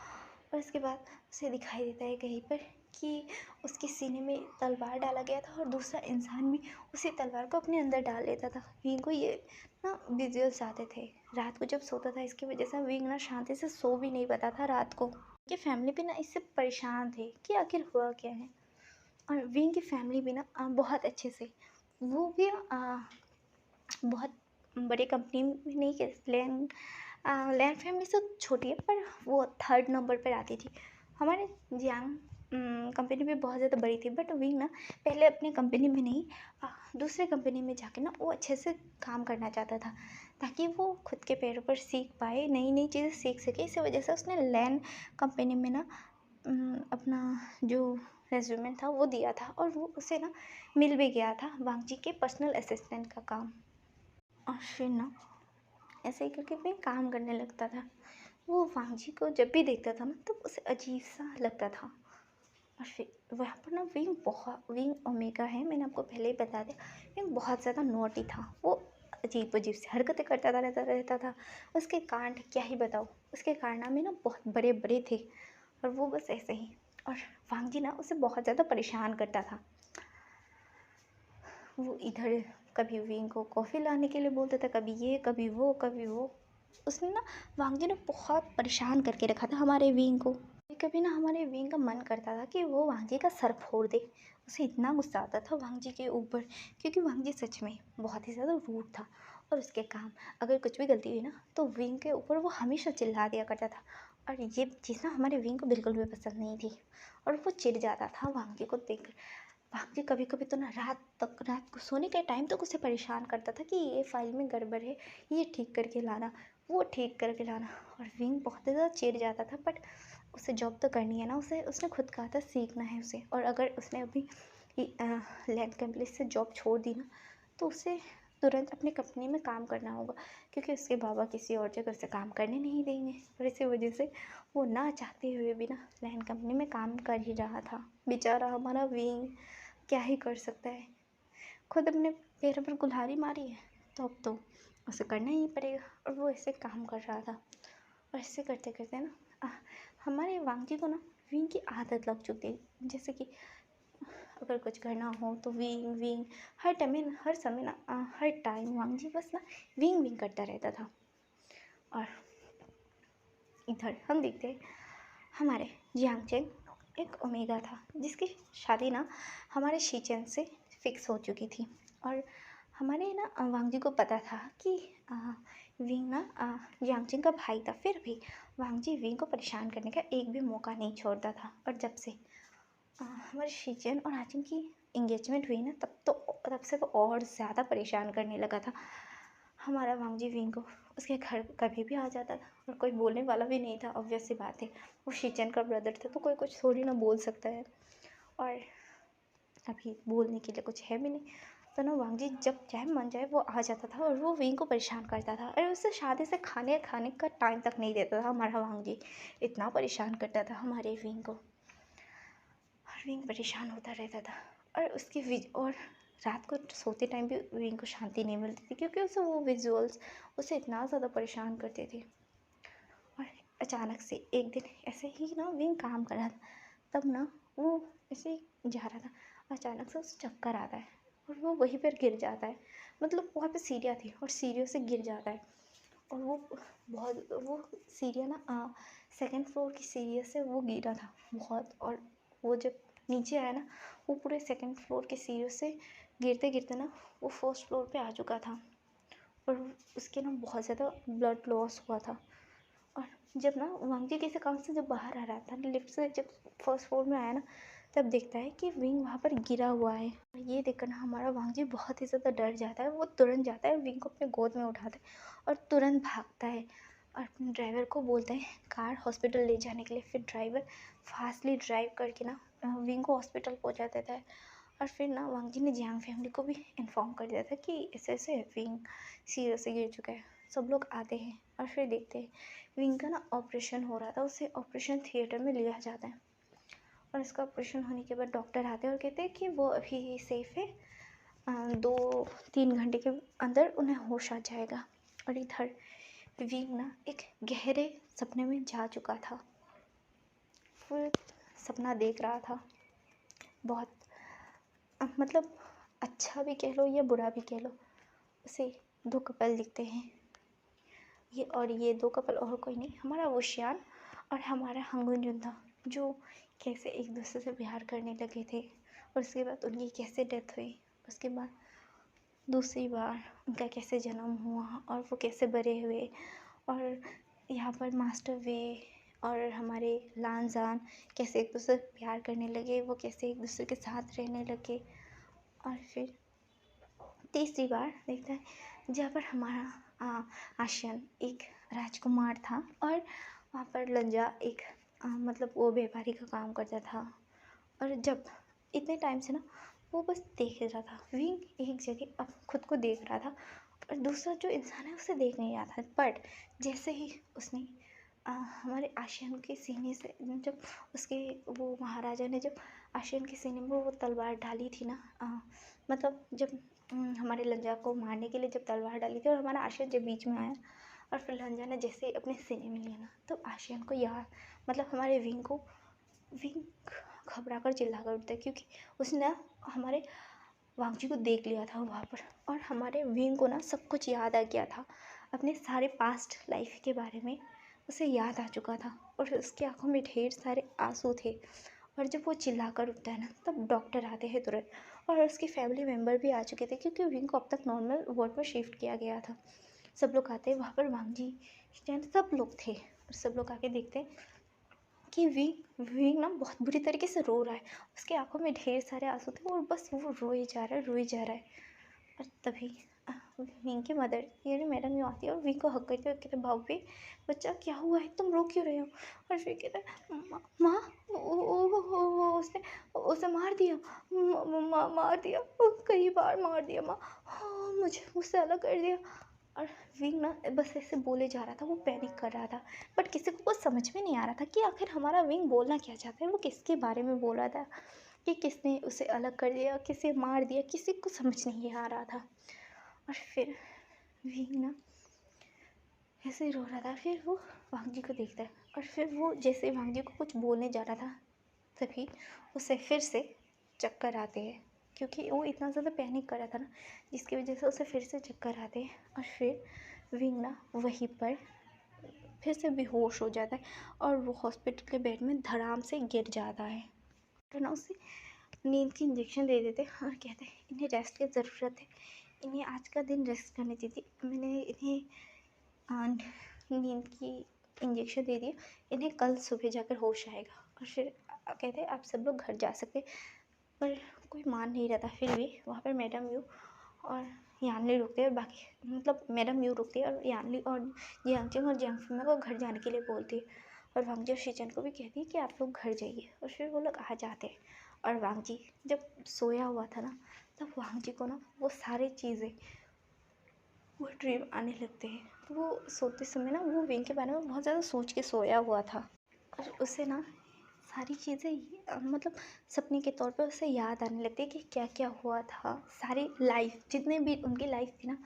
और उसके बाद उसे दिखाई देता है कहीं पर कि उसके सीने में तलवार डाला गया था, और दूसरा इंसान भी उसी तलवार को अपने अंदर डाल लेता था। विंग को ये ना विजुअल्स आते थे रात को जब सोता था। इसकी वजह से विंग ना शांति से सो भी नहीं पाता था रात को। कि फैमिली भी ना इससे परेशान थे कि आखिर हुआ क्या है। और विंग की फैमिली भी ना बहुत अच्छे से, वो भी बहुत बड़े कंपनी में नहीं के लैन फैमिली से छोटी है, पर वो 3rd नंबर पर आती थी। हमारे जियांग कंपनी भी बहुत ज़्यादा बड़ी थी, बट विंग ना पहले अपनी कंपनी में नहीं दूसरे कंपनी में जाके ना वो अच्छे से काम करना चाहता था, ताकि वो खुद के पैरों पर सीख पाए, नई नई चीज़ें सीख सके। इसी वजह से उसने लैन कंपनी में ना अपना जो रेज्यूमे था वो दिया था, और वो उसे ना मिल भी गया था वांगजी के पर्सनल असिस्टेंट का काम। और फिर ना ऐसे ही करके विंग काम करने लगता था। वो वांगजी को जब भी देखता था ना तो उसे अजीब सा लगता था। और फिर वहाँ पर ना विंग ओमेगा है, मैंने आपको पहले ही बता दिया। विंग बहुत ज़्यादा नॉटी था, वो अजीब अजीब सी हरकतें करता रहता था। उसके कांड क्या ही बताओ, उसके कारनामे ना बहुत बड़े बड़े थे, और वो बस ऐसे ही। और वांगजी ना उसे बहुत ज़्यादा परेशान करता था। वो इधर कभी विंग को कॉफ़ी लाने के लिए बोलता था, कभी ये कभी वो कभी वो। उसने ना वांगजी ने बहुत परेशान करके रखा था हमारे विंग को। कभी ना हमारे विंग का मन करता था कि वो वांगी का सर फोड़ दे। उसे इतना गुस्सा आता था वांगी के ऊपर, क्योंकि वांगी सच में बहुत ही ज़्यादा रूड था। और उसके काम, अगर कुछ भी गलती हुई ना तो विंग के ऊपर वो हमेशा चिल्ला दिया करता था। और ये चीज़ ना हमारे विंग को बिल्कुल भी पसंद नहीं थी। और वो चिढ़ जाता था वांगी को देख कर। वांगी कभी कभी तो ना रात को सोने के टाइम तक उसे परेशान करता था कि ये फाइल में गड़बड़ है, ये ठीक करके लाना, वो ठीक करके लाना। और विंग बहुत ही ज़्यादा चिढ़ जाता था, बट उसे जॉब तो करनी है ना, उसे उसने खुद कहा था सीखना है उसे। और अगर उसने अभी लैंड कंपनी से जॉब छोड़ दी ना तो उसे तुरंत अपनी कंपनी में काम करना होगा, क्योंकि उसके बाबा किसी और जगह उसे काम करने नहीं देंगे। और इसी वजह से वो ना चाहते हुए भी ना लैंड कंपनी में काम कर ही रहा था। बेचारा हमारा विंग क्या ही कर सकता है, खुद अपने पैरों पर कुल्हाड़ी मारी है तो अब तो उसे करना ही पड़ेगा। और वो ऐसे काम कर रहा था। और ऐसे करते करते ना हमारे वांगी को ना विंग की आदत लग चुकी है। जैसे कि अगर कुछ करना हो तो विंग विंग, हर समय ना हर टाइम वांगी बस ना विंग विंग करता रहता था। और इधर हम देखते हैं हमारे जियांगचेंग एक ओमेगा था, जिसकी शादी ना हमारे शीचेन से फिक्स हो चुकी थी। और हमारे ना वांगजी को पता था कि विंग ना जियांगचेंग का भाई था, फिर भी वांगजी विंग को परेशान करने का एक भी मौका नहीं छोड़ता था। और जब से हमारे शीचेन और आचिन की इंगेजमेंट हुई ना तब से तो और ज़्यादा परेशान करने लगा था हमारा वांगजी विंग को। उसके घर कभी भी आ जाता था और कोई बोलने वाला भी नहीं था। ऑब्वियस सी बात है, वो शीचेन का ब्रदर था तो कोई कुछ थोड़ी ना बोल सकता है। और अभी बोलने के लिए कुछ है भी नहीं, तो ना वांगजी जब चाहे मन चाहे वो आ जाता था और वो विंग को परेशान करता था। और उससे शादी से खाने का टाइम तक नहीं देता था हमारा वांगजी। इतना परेशान करता था हमारे विंग को। और विंग परेशान होता रहता था। और रात को सोते टाइम भी विंग को शांति नहीं मिलती थी, क्योंकि उसे वो विजुअल्स उसे इतना ज़्यादा परेशान करते थे। और अचानक से एक दिन ऐसे ही ना विंग काम कर रहा था, तब ना वो ऐसे ही जा रहा था, अचानक से उसे चक्कर आता है और वो वहीं पर गिर जाता है। मतलब वहाँ पे सीढ़ियाँ थी और सीढ़ियों से गिर जाता है। और वो सीढ़ियाँ ना सेकंड फ्लोर की सीढ़ियों से वो गिरा था बहुत। और वो जब नीचे आया ना, वो पूरे सेकंड फ्लोर की सीढ़ियों से गिरते गिरते ना वो फर्स्ट फ्लोर पे आ चुका था। और उसके ना बहुत ज़्यादा ब्लड लॉस हुआ था। और जब ना वांगजी किसी काम से जब बाहर आ रहा था लिफ्ट से, जब फर्स्ट फ्लोर में आया ना, तब देखता है कि विंग वहाँ पर गिरा हुआ है। और ये देखकर ना हमारा वांगजी बहुत ही ज़्यादा डर जाता है। वो तुरंत जाता है, विंग को अपने गोद में उठाता है और तुरंत भागता है और अपने ड्राइवर को बोलता है कार हॉस्पिटल ले जाने के लिए। फिर ड्राइवर फास्टली ड्राइव करके ना विंग को हॉस्पिटल पहुँचा देता है। और फिर ना वांगजी ने जियांग फैमिली को भी इन्फॉर्म कर दिया था कि ऐसे ऐसे विंग सीरियस से गिर चुका है। सब लोग आते हैं और फिर देखते हैं विंग का ना ऑपरेशन हो रहा था, उसे ऑपरेशन थिएटर में लिया जाता है। और इसका ऑपरेशन होने के बाद डॉक्टर आते हैं और कहते हैं कि वो अभी सेफ है, 2-3 घंटे के अंदर उन्हें होश आ जाएगा। और इधर विंग ना एक गहरे सपने में जा चुका था। फुल सपना देख रहा था, बहुत मतलब अच्छा भी कह लो या बुरा भी कह लो। उसे 2 कपल दिखते हैं, ये 2 कपल और कोई नहीं, हमारा वुशियान और हमारा हंगुन था, जो कैसे एक दूसरे से प्यार करने लगे थे। और उसके बाद उनकी कैसे डेथ हुई, उसके बाद दूसरी बार उनका कैसे जन्म हुआ और वो कैसे बड़े हुए। और यहाँ पर मास्टर वे और हमारे लानजान कैसे एक दूसरे से प्यार करने लगे, वो कैसे एक दूसरे के साथ रहने लगे। और फिर तीसरी बार देखता है जहाँ पर हमारा आशियन एक राजकुमार था और वहाँ पर लंजा एक मतलब वो व्यापारी का काम करता था। और जब इतने टाइम से ना वो बस देख रहा था, विंग एक जगह अब खुद को देख रहा था और दूसरा जो इंसान है उसे देख नहीं रहा था। बट जैसे ही उसने हमारे आशियन के सीने से, जब उसके वो महाराजा ने जब आशियन के सीने में वो तलवार डाली थी ना, मतलब जब हमारे लंजा को मारने के लिए जब तलवार डाली थी और हमारा आशियन जब बीच में आया और फिर लंजा ने जैसे ही अपने सीने में लिया ना, तो आशियन को यार मतलब हमारे विंग घबरा कर चिल्ला कर उठता है, क्योंकि उसने ना हमारे वांगजी को देख लिया था वहाँ पर। और हमारे विंग को ना सब कुछ याद आ गया था अपने सारे पास्ट लाइफ के बारे में। उसे याद आ चुका था और उसकी आंखों में ढेर सारे आंसू थे। और जब वो चिल्लाकर उठता है ना, तब डॉक्टर आते हैं तुरंत, और उसकी फैमिली मेम्बर भी आ चुके थे क्योंकि विंग को अब तक नॉर्मल वार्ड में शिफ्ट किया गया था। सब लोग आते हैं वहाँ पर, वांगजी सब लोग थे, और सब लोग आके देखते हैं कि विंग ना बहुत बुरी तरीके से रो रहा है। उसकी आंखों में ढेर सारे आंसू थे और बस वो रोए जा रहा है, रोए जा रहा है। और तभी विंग की मदर यानी मैडम यूँ आती है और विंग को हक करते हुए कहते, भाभी बच्चा क्या हुआ है, तुम रो क्यों रहे हो? और फिर कहते, माँ उसने उसे मार दिया, मार दिया, कई बार मार दिया माँ, हाँ मुझे मुझसे अलग कर दिया। और विंग ना बस ऐसे बोले जा रहा था, वो पैनिक कर रहा था, बट किसी को कुछ समझ में नहीं आ रहा था कि आखिर हमारा विंग बोलना क्या चाहता है, वो किसके बारे में बोल रहा था, कि किसने उसे अलग कर दिया, किसे मार दिया, किसी को समझ नहीं आ रहा था। और फिर विंग ना ऐसे ही रो रहा था। फिर वो वांगजी को देखता है और फिर वो जैसे वांगजी को कुछ बोलने जा रहा था, तभी उसे फिर से चक्कर आते हैं, क्योंकि वो इतना ज़्यादा पैनिक कर रहा था ना, जिसकी वजह से उसे फिर से चक्कर आते हैं। और फिर विंग ना वहीं पर फिर से बेहोश हो जाता है और वो हॉस्पिटल के बेड में धड़ाम से गिर जाता है। तो ना उसे नींद की इंजेक्शन दे देते और कहते हैं इन्हें रेस्ट की ज़रूरत है, इन्हें आज का दिन रेस्ट करने दीजिए, मैंने इन्हें नींद की इंजेक्शन दे दिया, इन्हें कल सुबह जाकर होश आएगा। और फिर कहते हैं आप सब लोग घर जा सकते, पर कोई मान नहीं रहता। फिर भी वहाँ पर मैडम यू और यानली रुकते हैं, बाकी मतलब मैडम यू रुकती है और यानली और जियांगचिंग और जियांगफिंग को घर जाने के लिए बोलती है, और वांगजी और शीचन को भी कहती है कि आप लोग घर जाइए। और फिर वो लोग आ जाते हैं, और वांगजी जब सोया हुआ था ना, तब वांगजी को ना वो सारी चीज़ें वो ड्रीम आने लगते हैं। वो सोते समय ना वो विंग के बारे में बहुत ज़्यादा सोच के सोया हुआ था, और उसे ना सारी चीज़ें मतलब सपने के तौर पे उसे याद आने लगती है कि क्या क्या हुआ था, सारी लाइफ जितने भी उनकी लाइफ थी ना,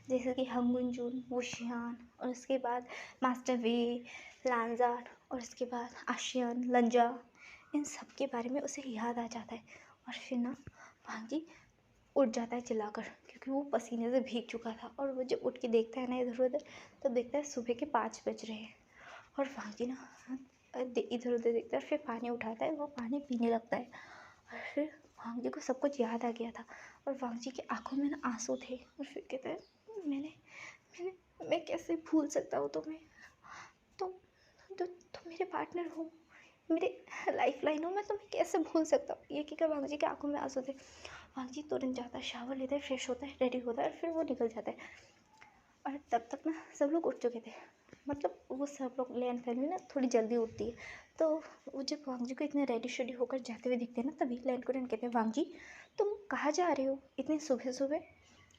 जैसे कि हंगुनजून, वुशियान, और उसके बाद मास्टर वे, लानजार, और उसके बाद आशियन, लंजा, इन सब के बारे में उसे याद आ जाता है। और फिर ना वांगजी उठ जाता है चिल्लाकर, क्योंकि वो पसीने से भीग चुका था। और वो जब उठ के देखता है ना इधर उधर, तो देखता है सुबह के 5 बज रहे हैं। और वांगजी ना इधर उधर देखता है, फिर पानी उठाता है, वो पानी पीने लगता है। और फिर वांगजी को सब कुछ याद आ गया था, और वांगजी की आंखों में ना आंसू थे। और फिर कहता है मैंने मैंने मैं कैसे भूल सकता हूँ तुम्हें, तुम तुम मेरे पार्टनर हो, मेरे लाइफ लाइन हो, मैं तुम्हें कैसे भूल सकता हूँ। ये कहकर वांगजी की आंखों में आंसू थे। वांगजी तुरंत जाता है, शावर लेता है, फ्रेश होता है, रेडी होता है, और फिर वो निकल जाता है। और तब तक ना सब लोग उठ चुके थे, मतलब वो सब लोग लैन फैमिली ना थोड़ी जल्दी उठती है। तो वो जब वांगजी को इतने रेडी शेडी होकर जाते हुए दिखते हैं ना, तभी लैन कुरन कहते हैं वांगजी तुम कहाँ जा रहे हो इतने सुबह सुबह,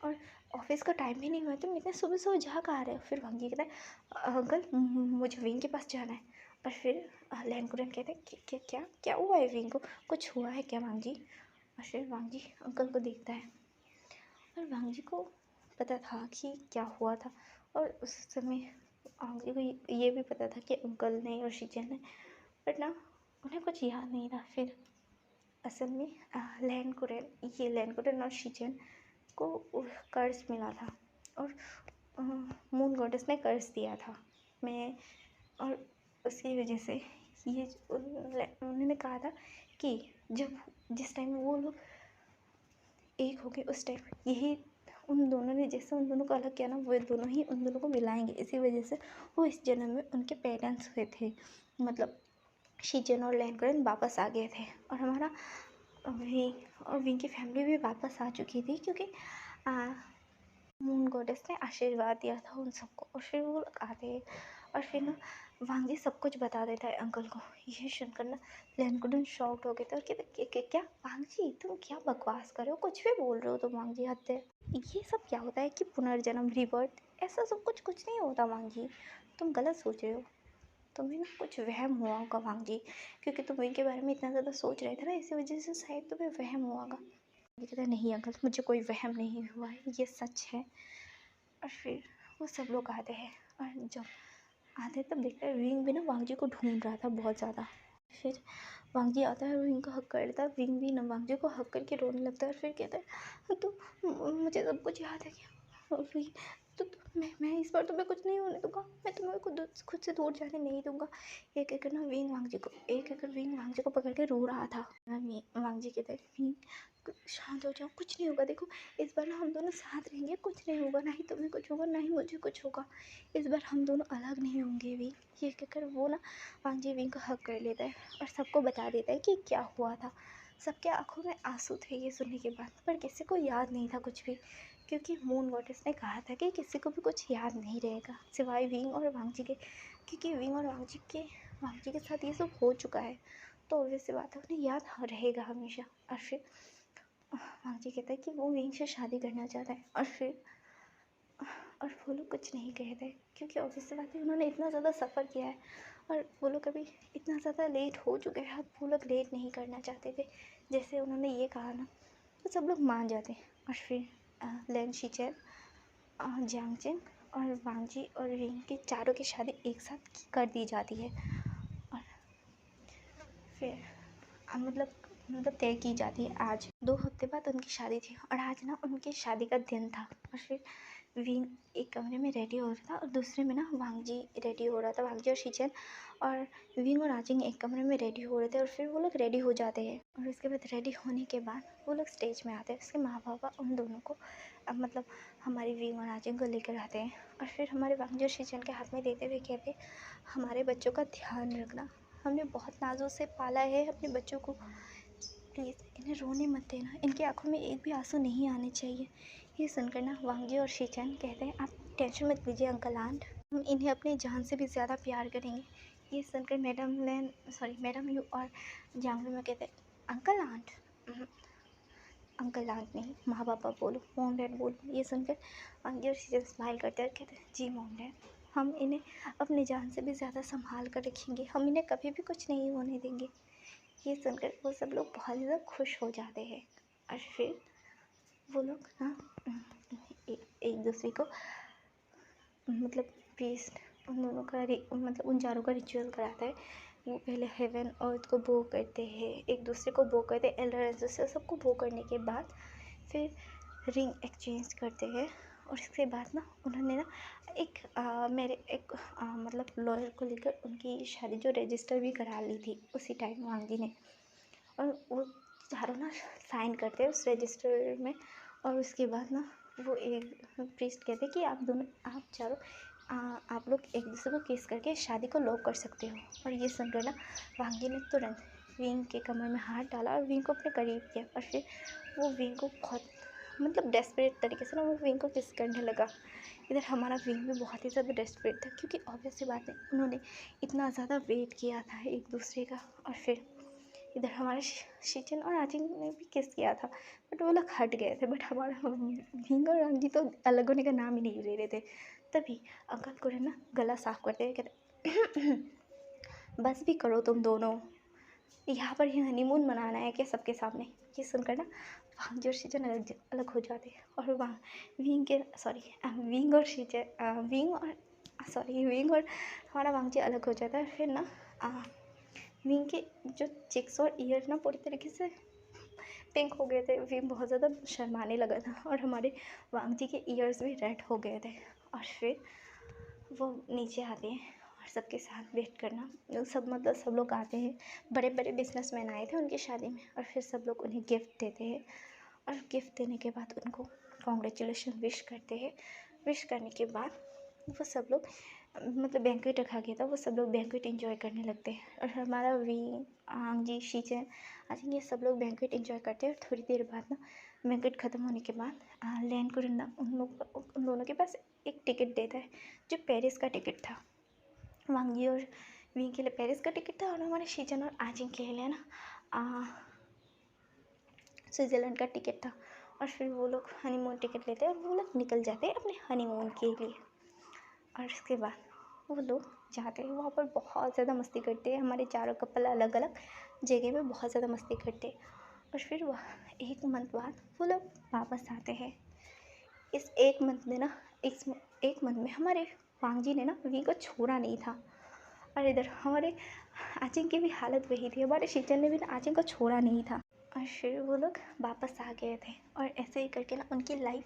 और ऑफिस का टाइम भी नहीं हुआ, तुम इतने सुबह सुबह जा कहाँ रहे हो। फिर वांगजी कहता है अंकल मुझे विंग के पास जाना है। और फिर लैन कुरन कहते हैं क्या क्या क्या हुआ है विंग को, कुछ हुआ है क्या वांगजी। और फिर वांगजी अंकल को देखता है, और वांगजी को पता था कि क्या हुआ था। और उस समय वांगजी को ये भी पता था कि अंकल ने और शीचन ने, बट ना उन्हें कुछ याद नहीं था। फिर असल में लैन कुरन और शीचन को कर्ज मिला था, और मून गॉडेस ने कर्ज दिया था। मैं और उसकी वजह से ये उन्होंने कहा था कि जब जिस टाइम वो लोग एक हो गए, उस टाइम यही उन दोनों ने जैसे उन दोनों को अलग किया ना, वो दोनों ही उन दोनों को मिलाएंगे। इसी वजह से वो इस जन्म में उनके पेरेंट्स हुए थे, मतलब शीजन और लैनकुरन वापस आ गए थे, और हमारा विंग की फैमिली भी वापस आ चुकी थी, क्योंकि मून गॉडेस ने आशीर्वाद दिया था उन सबको। और फिर वो लोग आते हैं, और फिर ना वांगजी सब कुछ बता देता है अंकल को। ये सुनकर ना लैनकुडन शॉक्ड हो गए थे और कहते क्या वांगजी तुम क्या बकवास कर रहे हो, कुछ भी बोल रहे हो तुम वांगजी, हद है। ये सब क्या होता है कि पुनर्जन्म, रिबर्थ, ऐसा सब कुछ नहीं होता वांगजी, तुम गलत सोच रहे हो, तुम्हें ना कुछ वहम हुआ होगा वांगजी, क्योंकि तुम इनके बारे में इतना ज़्यादा सोच रहे थे ना, इसी वजह से शायद तुम्हें वहम हुआ होगा। ये कहता नहीं अंकल मुझे कोई वहम नहीं हुआ है, ये सच है। और फिर वो सब लोग आते हैं, और जब आते तब देखते हैं विंग भी ना वांगजी को ढूंढ रहा था बहुत ज़्यादा। फिर वांगजी आता है और विंग को हक करता है, विंग भी ना वांगजी को हक करके रोने लगता है। और फिर कहता है तो मुझे सब कुछ याद है क्या। और मैं इस बार तुम्हें कुछ नहीं होने दूंगा, मैं तुम्हें खुद से दूर जाने नहीं दूंगा। एक एक ना विंग वांग जी को पकड़ के रो रहा था। वांग जी कहते विंग शांत हो जाओ, कुछ नहीं होगा, देखो इस बार ना हम दोनों साथ रहेंगे, कुछ नहीं होगा, ना ही तुम्हें कुछ होगा ना ही मुझे कुछ होगा, इस बार हम दोनों अलग नहीं होंगे विंग। ये कहकर वो ना वांग जी विंग को हक कर लेता है और सबको बता देता है कि क्या हुआ था। सबके आंखों में आंसू थे ये सुनने के बाद, पर किसी को याद नहीं था कुछ भी, क्योंकि मून गॉडेस ने कहा था कि किसी को भी कुछ याद नहीं रहेगा सिवाय विंग और वांग जी के, क्योंकि विंग और वांग जी के साथ ये सब हो चुका है, तो ऑब्वियस सी बात है उन्हें याद रहेगा हमेशा। और फिर वांग जी कहता है कि वो विंग से शादी करना चाहता है, और वो लोग कुछ नहीं कहते, क्योंकि ऑब्वियस सी बात है उन्होंने इतना ज़्यादा सफ़र किया है और वो लोग कभी इतना ज़्यादा लेट हो चुके हैं, अब वो लोग लेट नहीं करना चाहते थे। जैसे उन्होंने ये कहा ना, तो सब लोग मान जाते हैं। और फिर लेन शीचेन, जियांग चेन और वांग जी और विंग की चारों की शादी एक साथ कर दी जाती है। और फिर मतलब तय की जाती है। आज 2 हफ्ते बाद उनकी शादी थी और आज ना उनकी शादी का दिन था। और फिर विंग एक कमरे में रेडी हो रहा था और दूसरे में ना वांग जी रेडी हो रहा था, वांग जी और शीचेन, और विंग और आजिंग एक कमरे में रेडी हो रहे थे। और फिर वो लोग रेडी हो जाते हैं और उसके बाद रेडी होने के बाद वो लोग स्टेज में आते हैं। उसके माँ बाप उन दोनों को मतलब हमारी विंग और आजिंग को लेकर आते हैं और फिर हमारे वांग जी और शीचेन के हाथ में देते हुए कहते, हमारे बच्चों का ध्यान रखना, हमने बहुत नाजों से पाला है अपने बच्चों को, प्लीज़ इन्हें रोने मत देना, इनकी आंखों में एक भी आंसू नहीं आने चाहिए। ये सुनकर ना वांग जी और शीचेन कहते हैं, आप टेंशन मत लीजिए अंकल आंट, हम इन्हें अपनी जान से भी ज़्यादा प्यार करेंगे। ये सुनकर मैडम यू और जांगली में कहते हैं, अंकल आंट, अंकल आंट नहीं, माँ पापा बोलो, मॉम डैड बोलो। ये सुनकर वांग जी और शीचेन स्माइल करते और कहते हैं, जी मॉम डैड, हम इन्हें अपनी जान से भी ज़्यादा संभाल कर रखेंगे, हम इन्हें कभी भी कुछ नहीं होने देंगे। ये सुनकर वो सब लोग बहुत ज़्यादा खुश हो जाते हैं। और फिर वो लोग ना एक दूसरे को मतलब प्रीस्ट उन दोनों का मतलब उन चारों का रिचुअल कराता है। वो पहले हेवन अर्थ को बो करते हैं, एक दूसरे को बो करते हैं, एल्डर एंसेस्टर सबको बो करने के बाद फिर रिंग एक्सचेंज करते हैं। और इसके बाद ना उन्होंने ना मतलब लॉयर को लेकर उनकी शादी जो रजिस्टर भी करा ली थी उसी टाइम वांग जी ने, और वो चारों ना साइन करते हैं उस रजिस्टर में। और उसके बाद ना वो एक प्रीस्ट कहते हैं कि आप चारों आप लोग एक दूसरे को किस करके शादी को लॉक कर सकते हो। और ये सुनकर ना वांग जी ने तुरंत विंग के कमर में हाथ डाला और विंग को अपने करीब किया। और फिर वो विंग को बहुत मतलब डेस्परेट तरीके से ना वो विंग को किस करने लगा। इधर हमारा विंग भी बहुत ही ज़्यादा डेस्परेट था, क्योंकि ऑब्वियस सी बात है उन्होंने इतना ज़्यादा वेट किया था एक दूसरे का। और फिर इधर हमारे शीचेन और आजिंग ने भी किस किया था, बट वो लोग हट गए थे। बट हमारा विंग और आंजी तो अलग होने का नाम ही नहीं ले रहे थे। तभी अंकल को ना गला साफ करते हुए कहते, बस भी करो तुम दोनों, यहाँ पर ही हनीमून मनाना है क्या सबके सामने। ये सुनकर ना वांग जी और शीचेन अलग हो जाते हैं। और विंग और हमारा वांग जी अलग हो जाता है। फिर ना विंग के जो चिक्स और ईयर ना पूरी तरीके से पिंक हो गए थे, विंग बहुत ज़्यादा शर्माने लगा था, और हमारे वांग जी के ईयर्स भी रेड हो गए थे। और फिर वो नीचे आते हैं और सबके साथ वेट करना सब लोग आते हैं, बड़े बड़े बिजनेसमैन आए थे उनकी शादी में। और फिर सब लोग उन्हें गिफ्ट देते हैं और गिफ्ट देने के बाद उनको कॉन्ग्रेचुलेशन विश करते हैं। विश करने के बाद वो सब लोग मतलब बैंक्वेट रखा गया था, वो सब लोग बैंक्वेट एंजॉय करने लगते हैं। और हमारा आंग जी शीचेन ये सब लोग बैंक्वेट एंजॉय करते हैं। और थोड़ी देर बाद ना बैंक्वेट ख़त्म होने के बाद लैन कुरंदा उन दोनों के पास एक टिकट देता है, जो पेरिस का टिकट था। वांग जी और विंग के लिए पेरिस का टिकट था, और हमारे शीचेन और आजिंग के लिए ना स्विट्ज़रलैंड का टिकट था। और फिर वो लोग हनीमून टिकट लेते हैं और वो लोग निकल जाते हैं अपने हनीमून के लिए। और उसके बाद वो लोग जाते हैं, वहाँ पर बहुत ज़्यादा मस्ती करते हैं। हमारे चारों कपल अलग अलग जगह में बहुत ज़्यादा मस्ती करते हैं। और फिर वह 1 मंथ बाद वो लोग वापस आते हैं। इस 1 मंथ में ना इस 1 मंथ में हमारे वांग जी ने ना विंग को छोड़ा नहीं था। और इधर हमारे आजिंग की भी हालत वही थी, हमारे शीचेन ने भी ना आजिंग को छोड़ा नहीं था। और फिर वो लोग वापस आ गए थे, और ऐसे ही करके ना उनकी लाइफ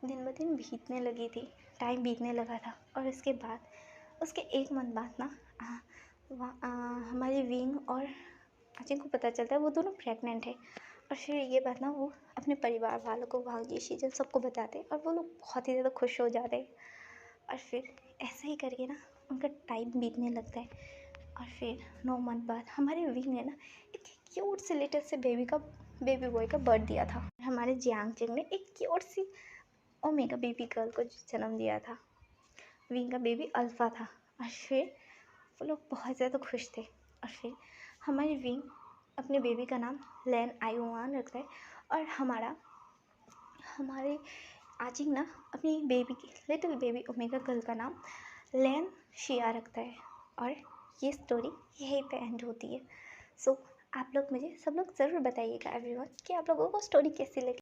दिन ब दिन बीतने लगी थी, टाइम बीतने लगा था। और उसके बाद उसके 1 मंथ बाद ना हमारी विंग और आचिन को पता चलता है वो दोनों प्रेग्नेंट है। और फिर ये बात ना वो अपने परिवार वालों को, भाग्य, शीजल सबको बताते और वो लोग बहुत ही ज़्यादा खुश हो जाते। और फिर ऐसे ही करके ना उनका टाइम बीतने लगता है। और फिर 9 मंथ बाद हमारे विंग ने ना एक क्यूट से लिटिल से बेबी बॉय का बर्थ दिया था। हमारे जियांगचेंग ने एक क्यूट सी ओमेगा बेबी गर्ल को जन्म दिया था। विंग का बेबी अल्फ़ा था। और फिर वो लोग बहुत ज़्यादा खुश थे। और फिर हमारी विंग अपने बेबी का नाम लैन आयुआन रखता है। और हमारे आजिंग ना अपनी लिटिल बेबी ओमेगा गर्ल का नाम लैन शिया रखता है। और ये स्टोरी यहीं पे एंड होती है। सो आप लोग मुझे सब लोग ज़रूर बताइएगा एवरीवन कि आप लोगों को स्टोरी कैसी लगी।